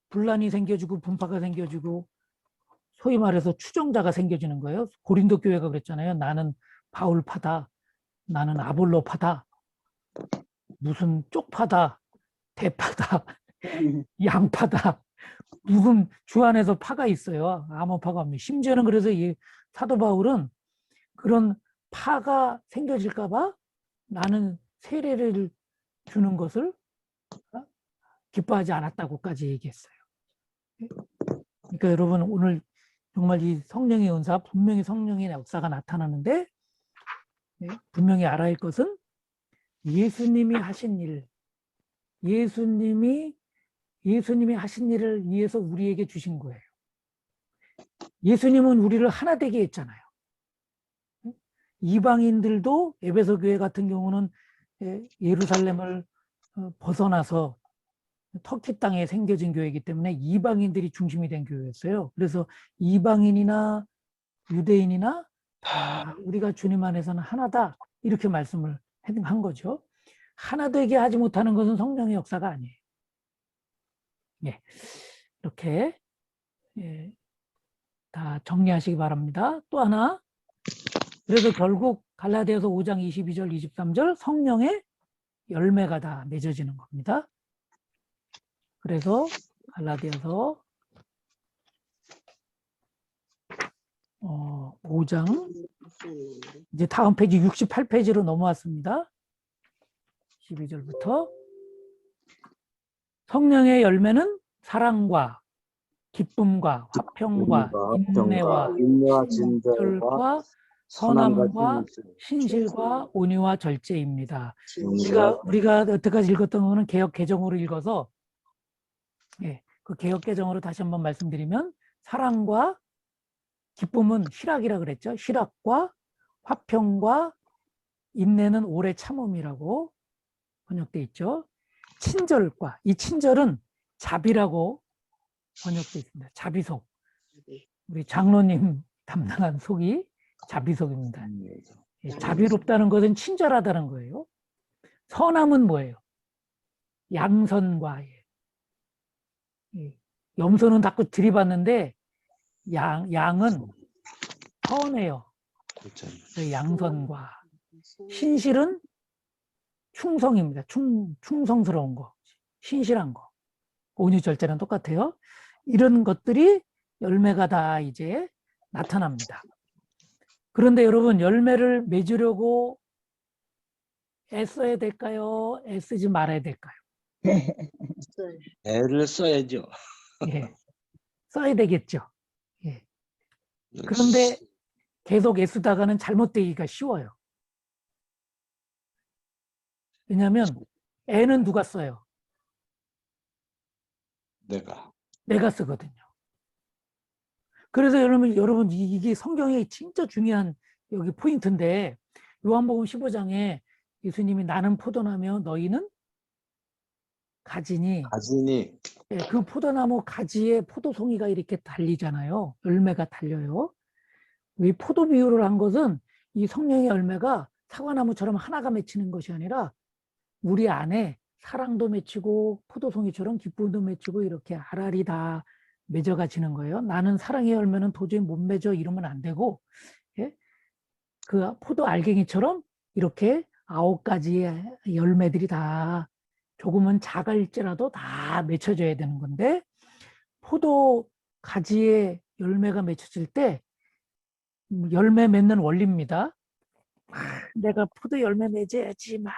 분란이 생겨지고 분파가 생겨지고 소위 말해서 추종자가 생겨지는 거예요. 고린도 교회가 그랬잖아요. 나는 바울파다. 나는 아볼로파다. 무슨 쪽파다. 대파다. 양파다. 무슨 주 안에서 파가 있어요. 아무 파가 없네. 심지어는 그래서 이 사도 바울은 그런 파가 생겨질까 봐 나는 세례를 주는 것을 기뻐하지 않았다고까지 얘기했어요. 그러니까 여러분 오늘 정말 이 성령의 은사, 분명히 성령의 역사가 나타나는데 분명히 알아야 할 것은 예수님이 하신 일, 예수님이 하신 일을 위해서 우리에게 주신 거예요. 예수님은 우리를 하나 되게 했잖아요. 이방인들도 에베소 교회 같은 경우는 예루살렘을 벗어나서 터키 땅에 생겨진 교회이기 때문에 이방인들이 중심이 된 교회였어요. 그래서 이방인이나 유대인이나 다 우리가 주님 안에서는 하나다 이렇게 말씀을 한 거죠. 하나 되게 하지 못하는 것은 성령의 역사가 아니에요. 이렇게 다 정리하시기 바랍니다. 또 하나, 그래서 결국 갈라디아서 5장 22절 23절 성령의 열매가 다 맺어지는 겁니다. 그래서 갈라디아서 5장 이제 다음 페이지 68페이지로 넘어왔습니다. 12절부터 성령의 열매는 사랑과 기쁨과 화평과 인내와 진절과 선함과 신실과 온유와 절제입니다. 우리가 여태까지 읽었던 거는 개역 개정으로 읽어서 그 개역 개정으로 다시 한번 말씀드리면 사랑과 기쁨은 희락이라 그랬죠. 희락과 화평과 인내는 오래 참음이라고 번역돼 있죠. 친절과, 이 친절은 자비라고 번역돼 있습니다. 자비속. 우리 장로님 담당한 속이 자비속입니다. 예, 자비롭다는 것은 친절하다는 거예요. 선함은 뭐예요? 양선과예. 염소는 자꾸 들이받는데 양은 선해요. 그래서 양선과. 신실은 충성입니다. 충성스러운 거, 신실한 거. 온유절제랑 똑같아요. 이런 것들이 열매가 다 이제 나타납니다. 그런데 여러분, 열매를 맺으려고 애써야 될까요? 애쓰지 말아야 될까요? 애를 써야죠. 예, 써야 되겠죠. 예. 그런데 계속 애쓰다가는 잘못되기가 쉬워요. 왜냐하면 애는 누가 써요? 내가 쓰거든요. 그래서 여러분 이게 성경의 진짜 중요한 여기 포인트인데 요한복음 15장에 예수님이 나는 포도나며 너희는 가지니 예, 그 포도나무 가지에 포도송이가 이렇게 달리잖아요. 열매가 달려요. 이 포도 비유를 한 것은 이 성령의 열매가 사과나무처럼 하나가 맺히는 것이 아니라 우리 안에 사랑도 맺히고 포도송이처럼 기쁨도 맺히고 이렇게 알알이 다 맺어가지는 거예요. 나는 사랑의 열매는 도저히 못 맺어 이러면 안 되고 예? 그 포도 알갱이처럼 이렇게 9가지의 열매들이 다 조금은 작을지라도 다 맺혀져야 되는 건데 포도 가지에 열매가 맺혀질 때 열매 맺는 원리입니다. 내가 포도 열매 맺어야지 막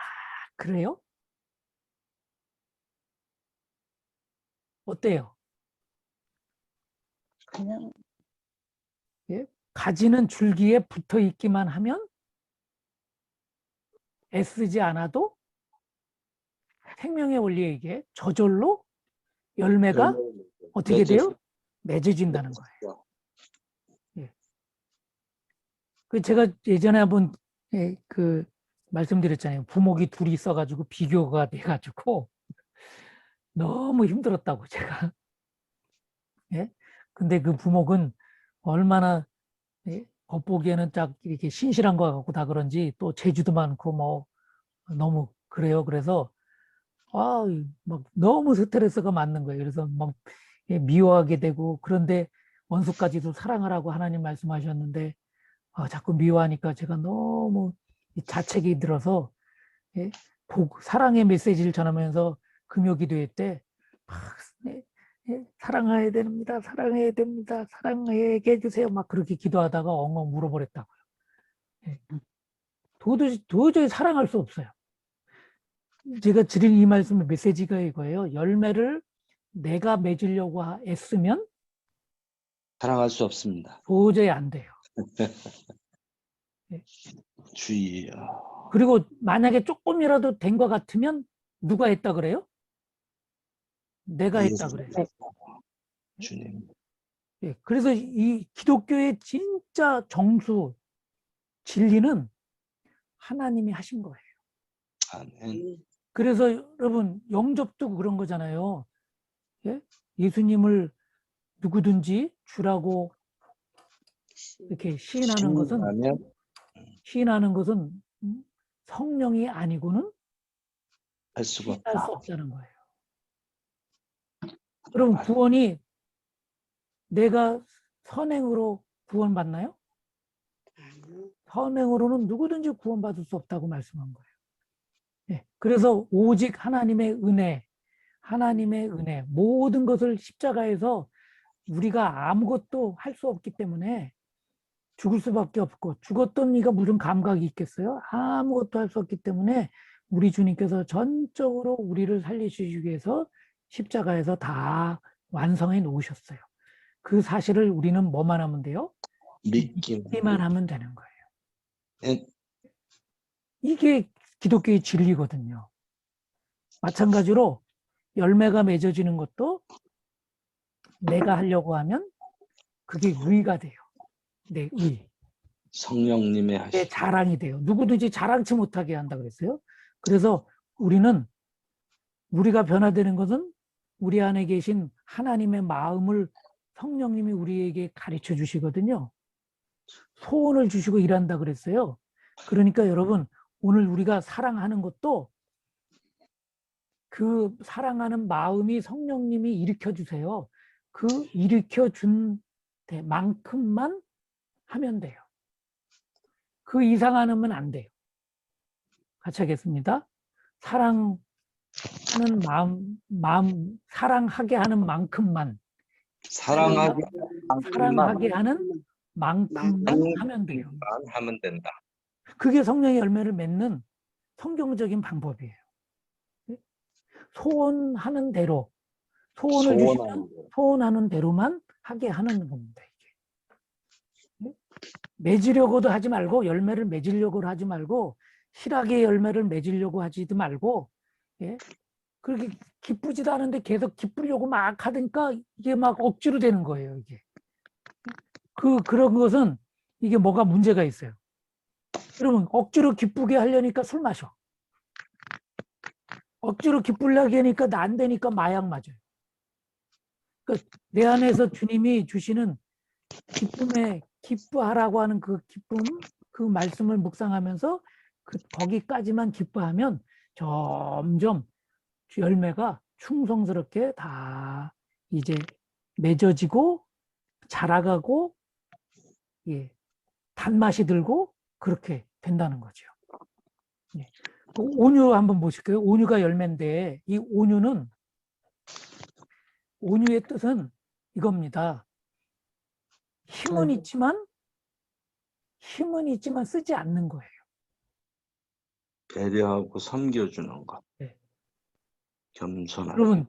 그래요? 어때요? 그냥 예? 가지는 줄기에 붙어 있기만 하면 애쓰지 않아도 생명의 원리에 이게 저절로 열매가 어떻게 돼요? 맺어진다는 거예요. 예. 그 제가 예전에 한번 그 말씀드렸잖아요. 부목이 둘이 있어가지고 비교가 돼가지고 너무 힘들었다고 제가. 예? 근데 그 부목은 얼마나 겉보기에는 딱 이렇게 신실한 것 같고 다 그런지 또 재주도 많고 뭐 너무 그래요. 그래서 막 너무 스트레스가 많는 거예요. 그래서 막 미워하게 되고 그런데 원수까지도 사랑하라고 하나님 말씀하셨는데 자꾸 미워하니까 제가 너무 자책이 들어서 사랑의 메시지를 전하면서 금요기도회 때 막 사랑해야 됩니다. 사랑해야 됩니다. 사랑하게 해주세요. 막 그렇게 기도하다가 엉엉 울어버렸다고요. 도저히 사랑할 수 없어요. 제가 드린 이 말씀의 메시지가 이거예요. 열매를 내가 맺으려고 애쓰면 사랑할 수 없습니다. 도저히 안 돼요. 주의요. 그리고 만약에 조금이라도 된 것 같으면 누가 했다 그래요? 내가 했다 그래요. 주님. 그래서 이 기독교의 진짜 정수, 진리는 하나님이 하신 거예요. 아멘. 그래서 여러분 영접도 그런 거잖아요. 예수님을 누구든지 주라고 이렇게 시인하는 것은 성령이 아니고는 할 수가 시인할 수 없다는 거예요. 여러분 구원이 내가 선행으로 구원받나요? 선행으로는 누구든지 구원받을 수 없다고 말씀한 거예요. 그래서 오직 하나님의 은혜, 모든 것을 십자가에서 우리가 아무것도 할 수 없기 때문에 죽을 수밖에 없고 죽었던 이가 무슨 감각이 있겠어요? 아무것도 할 수 없기 때문에 우리 주님께서 전적으로 우리를 살리시기 위해서 십자가에서 다 완성해 놓으셨어요. 그 사실을 우리는 뭐만 하면 돼요? 믿기만 하면 되는 거예요. 이게 기독교의 진리거든요. 마찬가지로 열매가 맺어지는 것도 내가 하려고 하면 그게 유의가 돼요. 네, 성령님의 내 하시고 자랑이 돼요. 누구든지 자랑치 못하게 한다 그랬어요. 그래서 우리가 변화되는 것은 우리 안에 계신 하나님의 마음을 성령님이 우리에게 가르쳐 주시거든요. 소원을 주시고 일한다 그랬어요. 그러니까 여러분, 오늘 우리가 사랑하는 것도 그 사랑하는 마음이 성령님이 일으켜 주세요. 그 일으켜 준 만큼만 하면 돼요. 그 이상 하면 안 돼요. 같이 하겠습니다. 사랑하는 사랑하게 하는 만큼만, 사랑하게 사랑하게 하는 만큼만 하면 돼요. 하면 된다. 그게 성령의 열매를 맺는 성경적인 방법이에요. 소원하는 대로, 소원을 주시면 소원하는 대로만 하게 하는 겁니다. 이게. 맺으려고도 하지 말고, 열매를 맺으려고 하지 말고, 실하게 열매를 맺으려고 하지도 말고, 예? 그렇게 기쁘지도 않은데 계속 기쁘려고 막 하니까 이게 막 억지로 되는 거예요, 이게. 그런 것은 이게 뭐가 문제가 있어요. 여러분, 억지로 기쁘게 하려니까 술 마셔. 억지로 기쁘려고 하니까 안 되니까 마약 맞아요. 그러니까 내 안에서 주님이 주시는 기뻐하라고 하는 그 기쁨, 그 말씀을 묵상하면서 거기까지만 기뻐하면 점점 열매가 충성스럽게 다 이제 맺어지고 자라가고, 예, 단맛이 들고 그렇게 된다는 거죠. 예. 온유 한번 보실까요? 온유가 열매인데 이 온유의 뜻은 이겁니다. 힘은 있지만 쓰지 않는 거예요. 배려하고 섬겨주는 것. 네. 겸손하게. 여러분,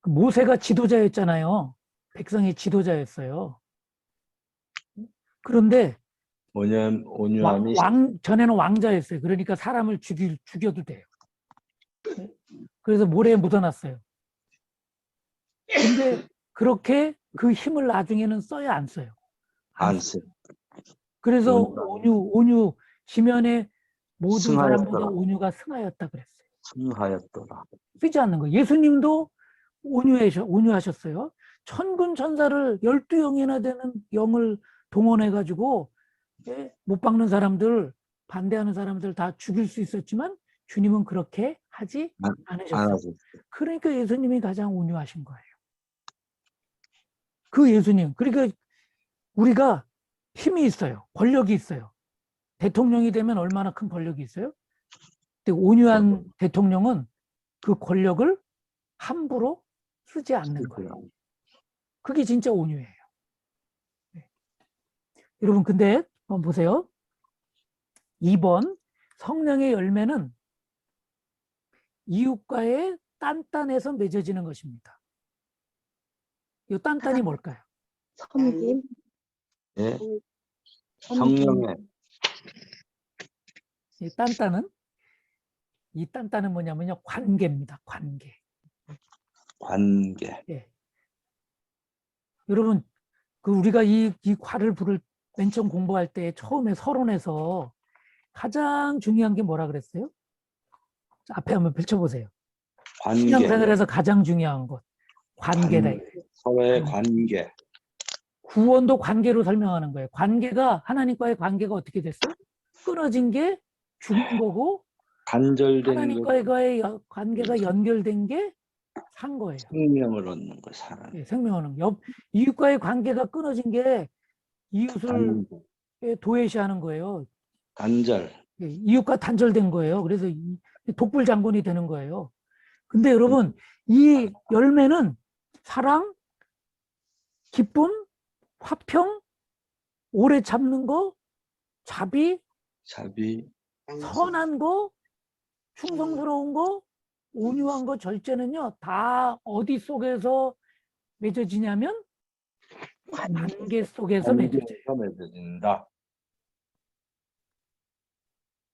모세가 지도자였잖아요. 백성이 지도자였어요. 그런데 온유함이 전에는 왕자였어요. 그러니까 사람을 죽여도 돼요. 그래서 모래에 묻어놨어요. 근데 그렇게 그 힘을 나중에는 써야 안 써요. 안 써. 그래서 온유 지면에 모든 승하였더라. 사람보다 온유가 승하였다 그랬어요. 승하였더라. 쓰지 않는 거예요. 예수님도 온유하셨어요. 천군 천사를 12영이나 되는 영을 동원해가지고, 예, 못 박는 사람들, 반대하는 사람들 다 죽일 수 있었지만 주님은 그렇게 하지 않으셨어요. 그러니까 예수님이 가장 온유하신 거예요. 그 예수님. 그러니까 우리가 힘이 있어요. 권력이 있어요. 대통령이 되면 얼마나 큰 권력이 있어요? 근데 온유한 대통령은 그 권력을 함부로 쓰지 않는 거예요. 그게 진짜 온유예요. 네. 여러분, 근데 한번 보세요. 2번 성령의 열매는 이웃과의 딴딴해서 맺어지는 것입니다. 이 딴딴이 뭘까요? 섬김. 예. 성령의 이 딴딴은 뭐냐면요, 관계입니다. 관계. 예. 여러분, 우리가 이 과를 맨 처음 공부할 때 처음에 서론에서 가장 중요한 게 뭐라 그랬어요? 앞에 한번 펼쳐보세요. 신앙생활에서 가장 중요한 것, 관계다. 서로의 관계. 구원도 관계로 설명하는 거예요. 관계가, 하나님과의 관계가 어떻게 됐어요? 끊어진 게 죽은 거고, 간절된 하나님과의 관계가 연결된 게 산 거예요. 생명을 얻는 거, 사랑. 예, 생명을 얻는 거. 이웃과의 관계가 끊어진 게 이웃을 도외시하는 거예요. 단절. 예, 이웃과 단절된 거예요. 그래서 독불 장군이 되는 거예요. 근데 여러분, 이 열매는 사랑, 기쁨, 화평, 오래 참는 거, 자비, 선한 거, 충성스러운 거, 온유한 거, 절제는요, 다 어디 속에서 맺어지냐면 관계 속에서 맺어진다.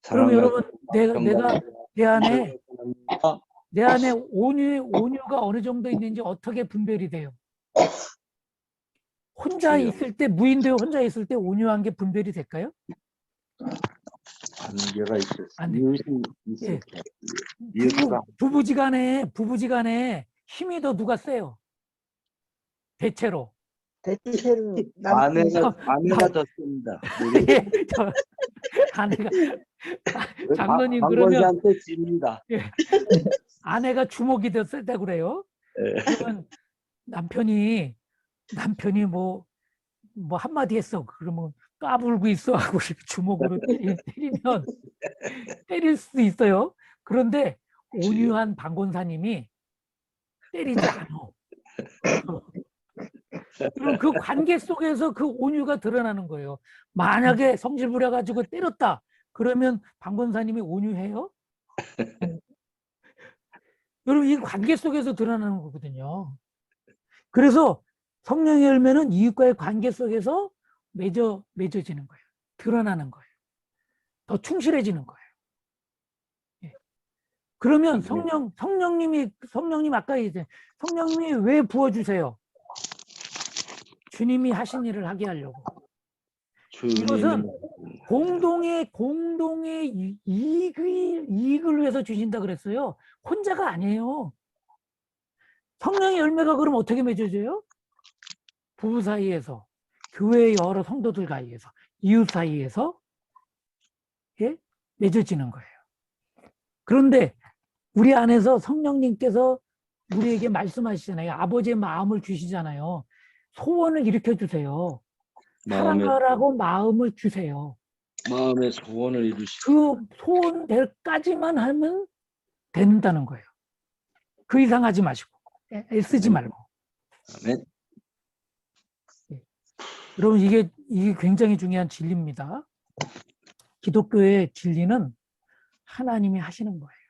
그럼 여러분, 내가 내 안에 온유가 어느 정도 있는지 어떻게 분별이 돼요? 혼자 주여. 있을 때, 무인도에 혼자 있을 때 온유한 게 분별이 될까요? 관계가 있을 안 돼. 이웃이 있을 예. 때 이웃과 부부지간에 힘이 더 누가 세요? 대체로. 대체로 아내가 더 씁니다. 예, 아내가 장로님 그러면 방권사한테 집니다. 예, 아내가 주먹이 더 세다고 그래요. 예. 그러면 남편이 뭐 한마디 했어. 그러면 까불고 있어 하고 주먹으로 때리면 때릴 수도 있어요. 그런데 온유한 방권사님이 때리지 않아. 그럼 그 관계 속에서 그 온유가 드러나는 거예요. 만약에 성질 부려가지고 때렸다. 그러면 방권사님이 온유해요? 여러분, 이 관계 속에서 드러나는 거거든요. 그래서 성령의 열매는 이웃과의 관계 속에서 맺어지는 거예요. 드러나는 거예요. 더 충실해지는 거예요. 예. 그러면 성령님 아까 이제 성령님이 왜 부어주세요? 주님이 하신 일을 하게 하려고. 이것은 공동의 이익을 위해서 주신다 그랬어요. 혼자가 아니에요. 성령의 열매가 그럼 어떻게 맺어져요? 부부 사이에서, 교회의 여러 성도들 사이에서, 이웃 사이에서 예? 맺어지는 거예요. 그런데 우리 안에서 성령님께서 우리에게 말씀하시잖아요. 아버지의 마음을 주시잖아요. 소원을 일으켜 주세요. 사랑하라고 마음을 주세요. 마음의 소원을 이루시고 그 소원까지만 하면 된다는 거예요. 그 이상 하지 마시고 애쓰지 말고. 아멘. 여러분 이게 굉장히 중요한 진리입니다. 기독교의 진리는 하나님이 하시는 거예요.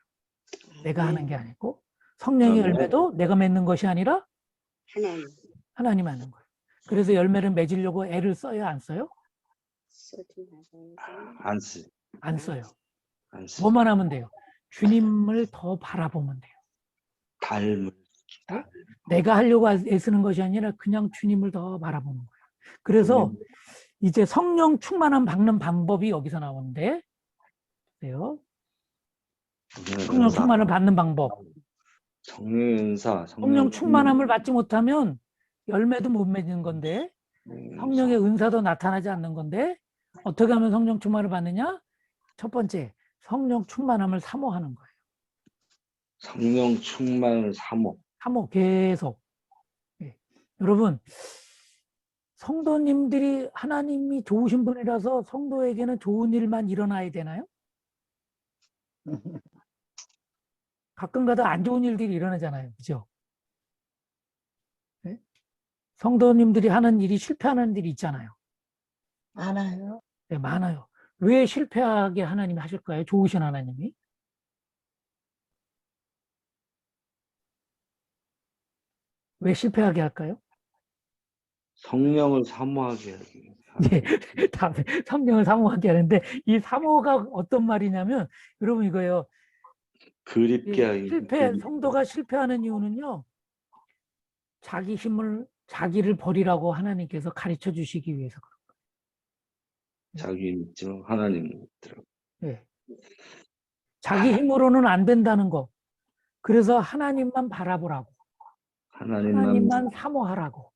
내가 하는 게 아니고 성령의 열매도 내가 맺는 것이 아니라 하나님 하는 거예요. 그래서 열매를 맺으려고 애를 써요, 안 써요? 안 쓰. 안 써요. 안 쓰. 뭐만 하면 돼요? 주님을 더 바라보면 돼요. 닮을. 네? 내가 하려고 애쓰는 것이 아니라 그냥 주님을 더 바라보는 거예요. 그래서 이제 성령 충만함 받는 방법이 여기서 나오는데, 그래요? 성령 충만을 받는 방법. 성령 충만함을 받지 못하면 열매도 못 맺는 건데, 성령의 은사도 나타나지 않는 건데, 어떻게 하면 성령 충만을 받느냐? 첫 번째, 성령 충만함을 사모하는 거예요. 성령 충만을 사모 계속. 예. 여러분, 성도님들이 하나님이 좋으신 분이라서 성도에게는 좋은 일만 일어나야 되나요? 가끔가다 안 좋은 일들이 일어나잖아요. 그죠? 네? 성도님들이 하는 일이 실패하는 일이 있잖아요. 많아요. 네, 많아요. 왜 실패하게 하나님이 하실까요? 좋으신 하나님이. 왜 실패하게 할까요? 성령을 사모하게 하기. 네, 성령을 사모하게 하는데 이 사모가 어떤 말이냐면 여러분 이거예요. 그립게 하기. 성도가 실패하는 이유는요. 자기를 버리라고 하나님께서 가르쳐 주시기 위해서 그런 자기 믿죠. 하나님 믿더라고. 거예요. 네. 자기 힘으로는 안 된다는 거. 그래서 하나님만 바라보라고. 하나님만 사모하라고.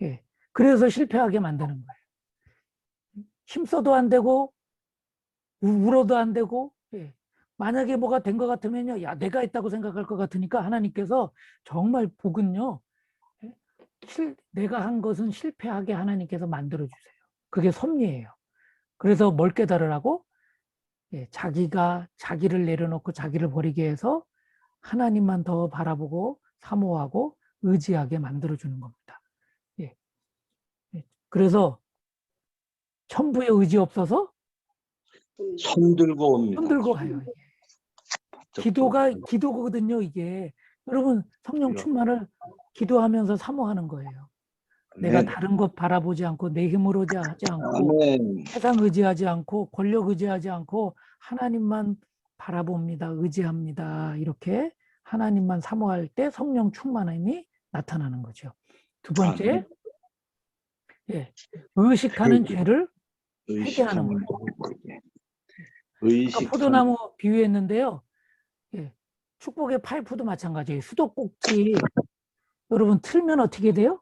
예. 그래서 실패하게 만드는 거예요. 힘써도 안 되고 울어도 안 되고 예. 만약에 뭐가 된 것 같으면요. 야, 내가 했다고 생각할 것 같으니까 하나님께서 정말 복은요. 예. 내가 한 것은 실패하게 하나님께서 만들어주세요. 그게 섭리예요. 그래서 뭘 깨달으라고? 예. 자기를 내려놓고 자기를 버리게 해서 하나님만 더 바라보고 사모하고 의지하게 만들어주는 겁니다. 예. 예. 그래서 천부의 의지 없어서 손들고 옵니다. 손들고 가요. 기도거든요, 이게. 여러분, 성령 충만을 기도하면서 사모하는 거예요. 내가 다른 것 바라보지 않고, 내 힘으로 하지 않고, 세상 의지하지 않고, 권력 의지하지 않고, 하나님만 바라봅니다. 의지합니다. 이렇게 하나님만 사모할 때 성령 충만함이 나타나는 거죠. 두 번째, 예, 의식하는 회개. 죄를 회개하는 의식하는 거예요. 회개. 아까 의식하는 포도나무 비유했는데요. 예, 축복의 파이프도 마찬가지예요. 수도꼭지 여러분 틀면 어떻게 돼요?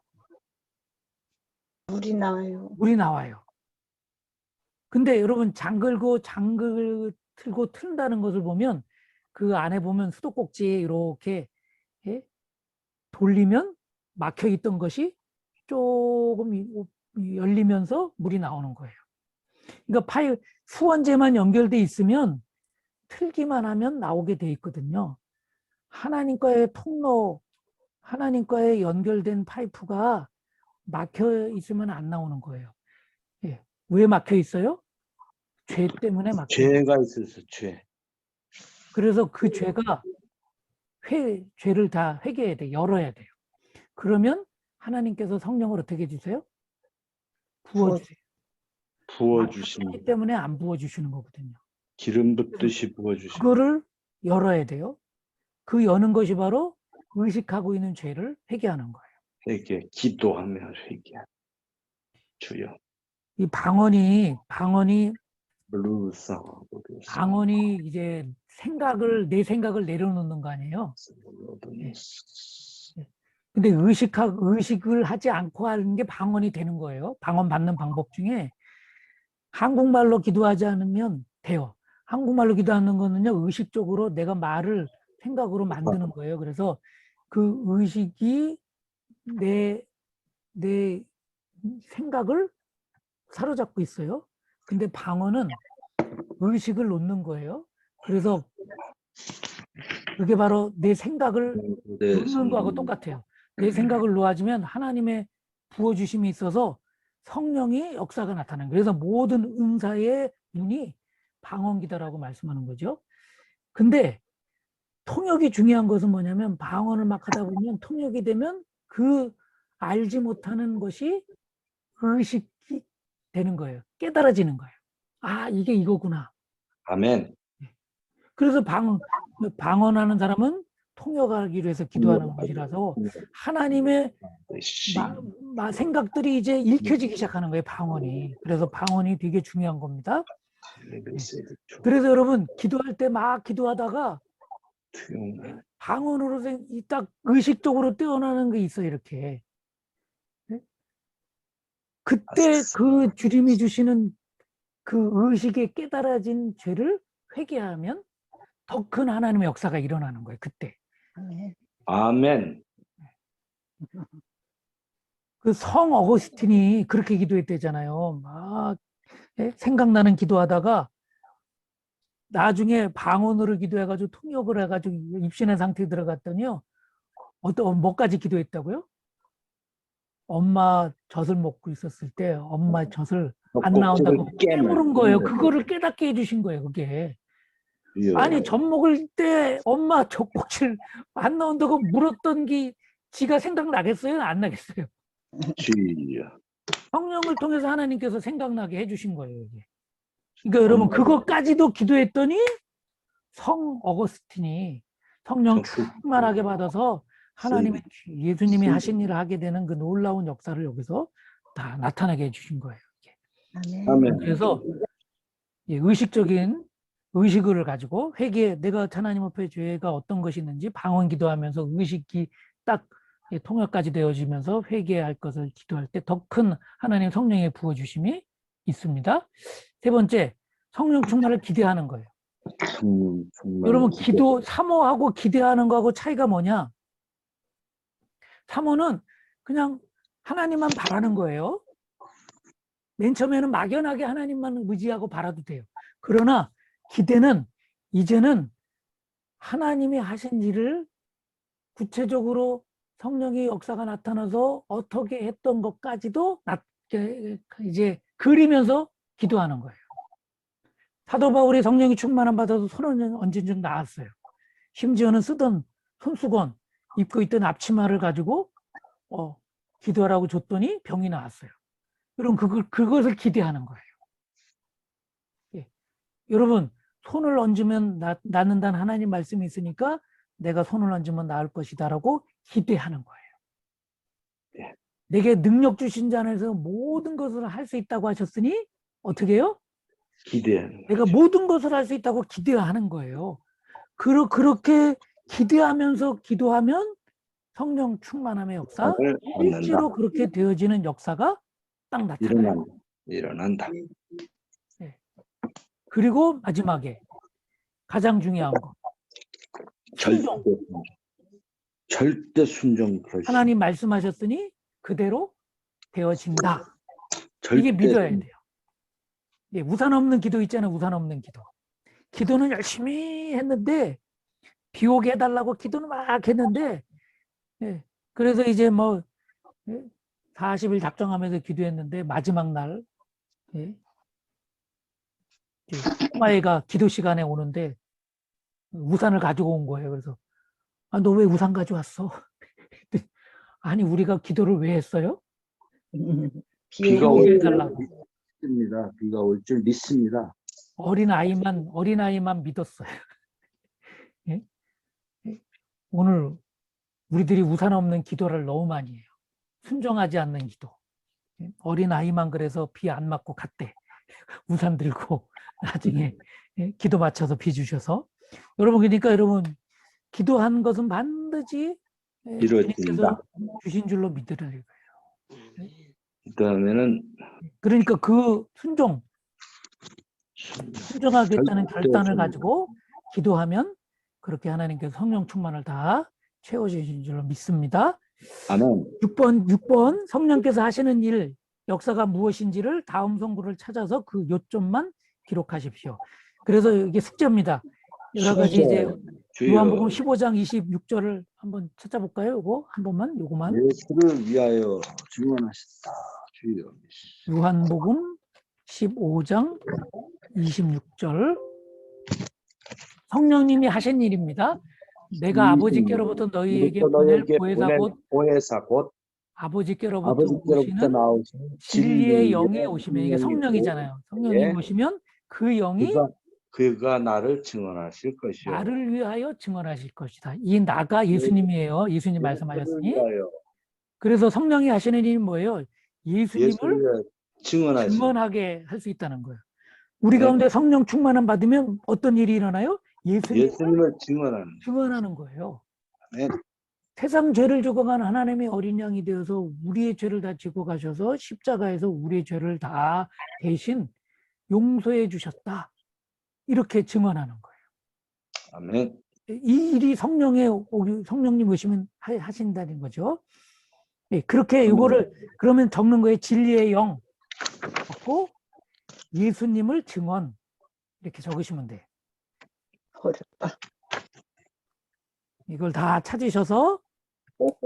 물이 나와요. 물이 나와요. 근데 여러분 틀고 틀다는 것을 보면 그 안에 보면 수도꼭지에 이렇게 예? 돌리면 막혀 있던 것이 조금 열리면서 물이 나오는 거예요. 그러니까 수원재만 연결돼 있으면 틀기만 하면 나오게 돼 있거든요. 하나님과의 통로, 하나님과의 연결된 파이프가 막혀 있으면 안 나오는 거예요. 예. 왜 막혀 있어요? 죄 때문에 막혀 있는 거예요. 죄가 있어서 죄. 그래서 그 죄가 죄를 다 회개해야 돼, 열어야 돼요. 그러면 하나님께서 성령을 어떻게 해주세요? 부어주세요. 부어주시는 막혔기 때문에 안 부어주시는 거거든요. 기름 붓듯이 부어주시는 그거를 열어야 돼요. 그 여는 것이 바로 의식하고 있는 죄를 회개하는 거예요. 회개. 기도하며 회개. 주여. 이 방언이 루사하고 이제 내 생각을 내려놓는 거 아니에요. 근데 의식을 하지 않고 하는 게 방언이 되는 거예요. 방언 받는 방법 중에 한국말로 기도하지 않으면 돼요. 한국말로 기도하는 거는요, 의식적으로 내가 말을 생각으로 만드는 거예요. 그래서 그 의식이 내 생각을 사로잡고 있어요. 근데 방언은 의식을 놓는 거예요. 그래서 그게 바로 내 생각을 놓는 거하고 똑같아요. 내 생각을 놓아주면 하나님의 부어주심이 있어서 성령이 역사가 나타나는 거예요. 그래서 모든 은사의 문이 방언기다라고 말씀하는 거죠. 근데 통역이 중요한 것은 뭐냐면 방언을 막 하다 보면 통역이 되면 그 알지 못하는 것이 의식이 되는 거예요. 깨달아지는 거예요. 아, 이게 이거구나. 아멘. 그래서 방언하는 사람은 통역하기 위해서 기도하는 것이라서 하나님의 생각들이 이제 읽혀지기 시작하는 거예요, 방언이. 그래서 방언이 되게 중요한 겁니다. 그래서 여러분 기도할 때 막 기도하다가 방언으로 딱 의식적으로 떼어나는 게 있어요, 이렇게. 그때 그 주님이 주시는 그 의식에 깨달아진 죄를 회개하면 더 큰 하나님의 역사가 일어나는 거예요, 그때. 아멘. 그 성 어거스틴이 그렇게 기도했대잖아요. 막 생각나는 기도하다가 나중에 방언으로 기도해가지고 통역을 해가지고 입신의 상태에 들어갔더니요. 뭐까지 기도했다고요? 엄마 젖을 먹고 있었을 때 엄마 젖을 안 나온다고 깨물은 거예요. 그거를 깨닫게 해주신 거예요, 그게. 아니, 젖 먹을 때 엄마 젖꼭지를 안 나온다고 물었던 게 지가 생각나겠어요? 안 나겠어요? 주여. 성령을 통해서 하나님께서 생각나게 해주신 거예요, 이게. 그러니까 여러분 그것까지도 기도했더니 성 어거스틴이 성령 충만하게 받아서 하나님의 예수님이 하신 일을 하게 되는 그 놀라운 역사를 여기서 다 나타나게 해주신 거예요. 이게. 아멘. 그래서 의식적인 의식을 가지고 내가 하나님 앞에 죄가 어떤 것이 있는지 방언 기도하면서 의식이 딱 통역까지 되어지면서 회개할 것을 기도할 때 더 큰 하나님 성령의 부어주심이 있습니다. 세 번째, 성령 충만을 기대하는 거예요. 여러분 사모하고 기대하는 거하고 차이가 뭐냐? 사모는 그냥 하나님만 바라는 거예요. 맨 처음에는 막연하게 하나님만 의지하고 바라도 돼요. 그러나 기대는 이제는 하나님이 하신 일을 구체적으로 성령의 역사가 나타나서 어떻게 했던 것까지도 이제 그리면서 기도하는 거예요. 사도 바울이 성령이 충만함 받아서 손은 언제쯤 나았어요. 심지어는 쓰던 손수건, 입고 있던 앞치마를 가지고 기도하라고 줬더니 병이 나았어요. 여러분 그것을 기대하는 거예요. 예. 여러분 손을 얹으면 낫는다는 하나님 말씀이 있으니까 내가 손을 얹으면 나을 것이다라고 기대하는 거예요. 내게 능력 주신 자 안에서 모든 것을 할 수 있다고 하셨으니 어떻게 해요? 기대하는 내가 거죠. 모든 것을 할 수 있다고 기대하는 거예요. 그렇게 기대하면서 기도하면 성령 충만함의 역사, 응답을 얻는다. 실제로 그렇게 되어지는 역사가 딱 나타나요. 일어난다. 네. 그리고 마지막에 가장 중요한 거, 순종. 절대 순종 그럴 수 하나님 말씀하셨으니 그대로 되어진다. 절대 이게 믿어야 돼요. 예, 우산 없는 기도 있잖아요. 우산 없는 기도. 기도는 열심히 했는데 비 오게 해달라고 기도는 막 했는데, 예, 그래서 이제 뭐 40일 작정하면서 기도했는데 마지막 날 꼬마애가 기도 시간에 오는데 우산을 가지고 온 거예요. 그래서 아, 너 왜 우산 가져왔어? 아니 우리가 기도를 왜 했어요? 비가 오게 올 해달라고. 믿습니다. 비가 올 줄 믿습니다. 어린아이만 믿었어요. 예? 오늘 우리들이 우산 없는 기도를 너무 많이 해요. 순종하지 않는 기도. 어린아이만 그래서 비 안 맞고 갔대. 우산 들고 나중에 기도 맞춰서 비 주셔서. 여러분, 그러니까 여러분, 기도한 것은 반드시 이루어진다. 주님께서 주신 줄로 믿으라. 그다음에는 그러니까 그 순종하겠다는 결단을 가지고 기도하면 그렇게 하나님께서 성령 충만을 다 채워주신 줄로 믿습니다. 아멘. 6번 성령께서 하시는 일, 역사가 무엇인지를 다음 성구를 찾아서 그 요점만 기록하십시오. 그래서 이게 숙제입니다. 여러 가지 이제 요한복음 15장 26절을 한번 찾아볼까요? 요거 한 번만, 요거만. 예수를 위하여 증언하셨다. 주여. 요한복음 15장 26절. 성령님이 하신 일입니다. 내가 아버지께로부터 너희에게 보낼 보혜사 곧 아버지께로부터 아버지께로부터 오시는 나오신 진리의 영이 오시면, 이게 성령이잖아요. 성령님이 오시면 그 영이 그가 나를 증언하실 것이요. 나를 위하여 증언하실 것이다. 이 나가 예수님이에요. 예수님 말씀하셨으니. 그래서 성령이 하시는 일이 뭐예요? 예수님을 증언하게 할 수 있다는 거예요. 우리 가운데 성령 충만함 받으면 어떤 일이 일어나요? 예수님을 증언하는 거예요. 네. 세상 죄를 죽어간 하나님의 어린 양이 되어서 우리의 죄를 다 지고 가셔서 십자가에서 우리의 죄를 다 대신 용서해 주셨다. 이렇게 증언하는 거예요. 아멘. 이 일이 성령님 오시면 하신다는 거죠. 네, 그렇게 이거를 그러면 적는 거예요. 진리의 영 적고 예수님을 증언 이렇게 적으시면 돼요. 어렵다. 이걸 다 찾으셔서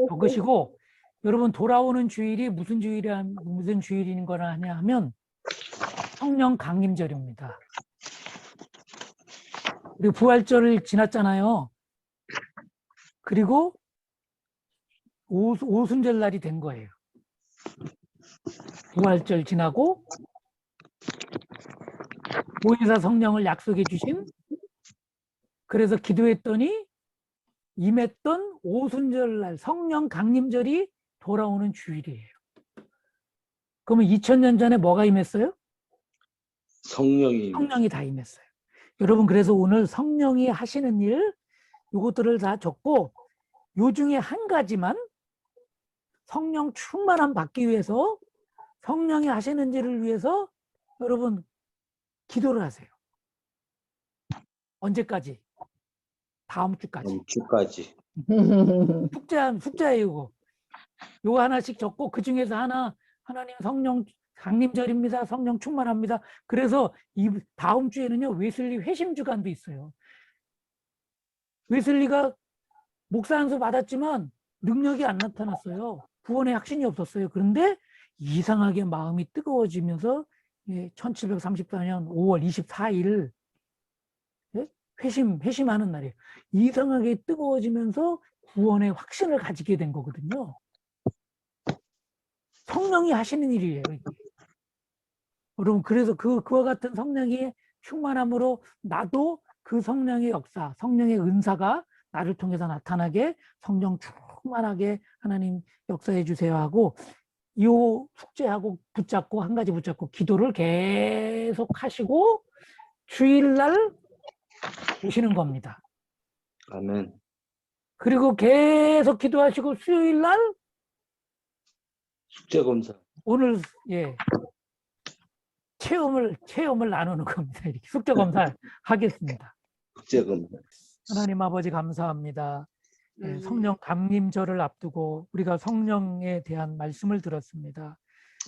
적으시고, 여러분 돌아오는 주일이 무슨 주일인 거라 하냐 하면 성령 강림절입니다. 그리고 부활절을 지났잖아요. 그리고 오순절 날이 된 거예요. 부활절 지나고 보혜사 성령을 약속해 주신, 그래서 기도했더니 임했던 오순절 날 성령 강림절이 돌아오는 주일이에요. 그러면 2000년 전에 뭐가 임했어요? 성령이 다 임했어요. 여러분, 그래서 오늘 성령이 하시는 일, 이것들을 다 적고, 요 중에 한 가지만 성령 충만함 받기 위해서, 성령이 하시는 일을 위해서 여러분 기도를 하세요. 언제까지? 다음 주까지. 숙제예요, 이거. 요거 하나씩 적고, 그 중에서 하나님 성령 강림절입니다. 성령 충만합니다. 그래서 이 다음 주에는요, 웨슬리 회심 주간도 있어요. 웨슬리가 목사 안수 받았지만 능력이 안 나타났어요. 구원의 확신이 없었어요. 그런데 이상하게 마음이 뜨거워지면서 1734년 5월 24일 회심하는 날이에요. 이상하게 뜨거워지면서 구원의 확신을 가지게 된 거거든요. 성령이 하시는 일이에요. 이게. 여러분, 그래서 그와 같은 성령이 충만함으로 나도 그 성령의 역사, 성령의 은사가 나를 통해서 나타나게 성령 충만하게 하나님 역사해 주세요 하고, 이 숙제하고 붙잡고 한 가지 붙잡고 기도를 계속 하시고 주일날 오시는 겁니다. 아멘. 그리고 계속 기도하시고 수요일날 숙제 검사. 오늘 체험을 나누는 겁니다. 이렇게 숙제 검사 하겠습니다. 숙제 검사. 하나님 아버지 감사합니다. 성령 감림절을 앞두고 우리가 성령에 대한 말씀을 들었습니다.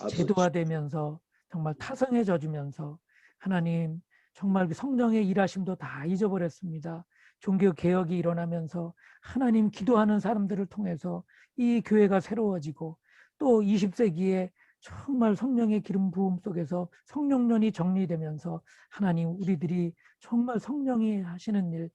제도화되면서 정말 타성해져주면서 하나님 정말 성령의 일하심도 다 잊어버렸습니다. 종교 개혁이 일어나면서 하나님 기도하는 사람들을 통해서 이 교회가 새로워지고 또 20세기에 정말 성령의 기름 부음 속에서 성령론이 정리되면서 하나님 우리들이 정말 성령이 하시는 일,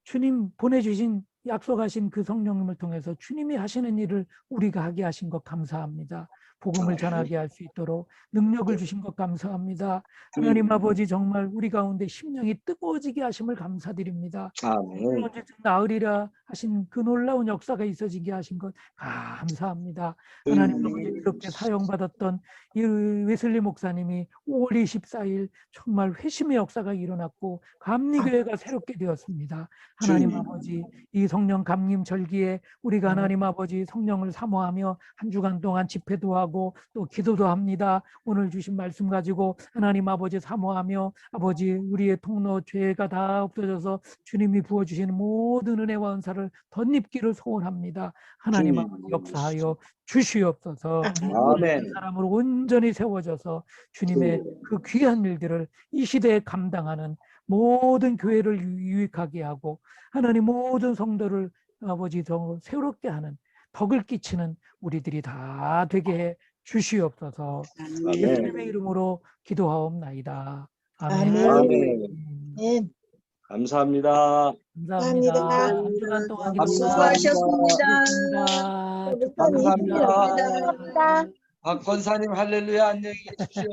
주님 보내주신 약속하신 그 성령님을 통해서 주님이 하시는 일을 우리가 하게 하신 것 감사합니다. 복음을 전하게 할 수 있도록 능력을 주신 것 감사합니다. 하나님 아버지 정말 우리 가운데 심령이 뜨거워지게 하심을 감사드립니다. 아멘. 언제쯤 나으리라 하신 그 놀라운 역사가 있어지게 하신 것 감사합니다. 하나님 아버지 그렇게 사용받았던 이 웨슬리 목사님이 5월 24일 정말 회심의 역사가 일어났고 감리교회가 새롭게 되었습니다. 하나님 아버지 이 성령 감림 절기에 우리가 하나님 아버지 성령을 사모하며 한 주간 동안 집회도 하고 또 기도도 합니다. 오늘 주신 말씀 가지고 하나님 아버지 사모하며 아버지 우리의 통로 죄가 다 없어져서 주님이 부어주시는 모든 은혜와 은사를 덧입기를 소원합니다. 하나님 아버지 역사하여 주시옵소서. 아멘. 사람으로 온전히 세워져서 주님의 그 귀한 일들을 이 시대에 감당하는 모든 교회를 유익하게 하고 하나님 모든 성도를 아버지 더 새롭게 하는 덕을 끼치는 우리들이 다 되게 해 주시옵소서. 예수님의 이름으로 기도하옵나이다. 아멘. 아멘. 감사합니다. 감사합니다. 한 주간 동안 기도 수고하셨습니다. 감사합니다. 박 권사님 할렐루야 안녕히 계십시오.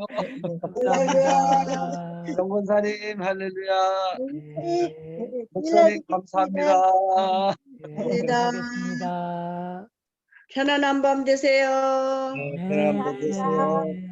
감사합니다. 정 권사님 할렐루야. 네, 목사님 감사합니다. 고생하셨습니다. 편안한 밤 되세요. 네, 편안한 밤 되세요. 네.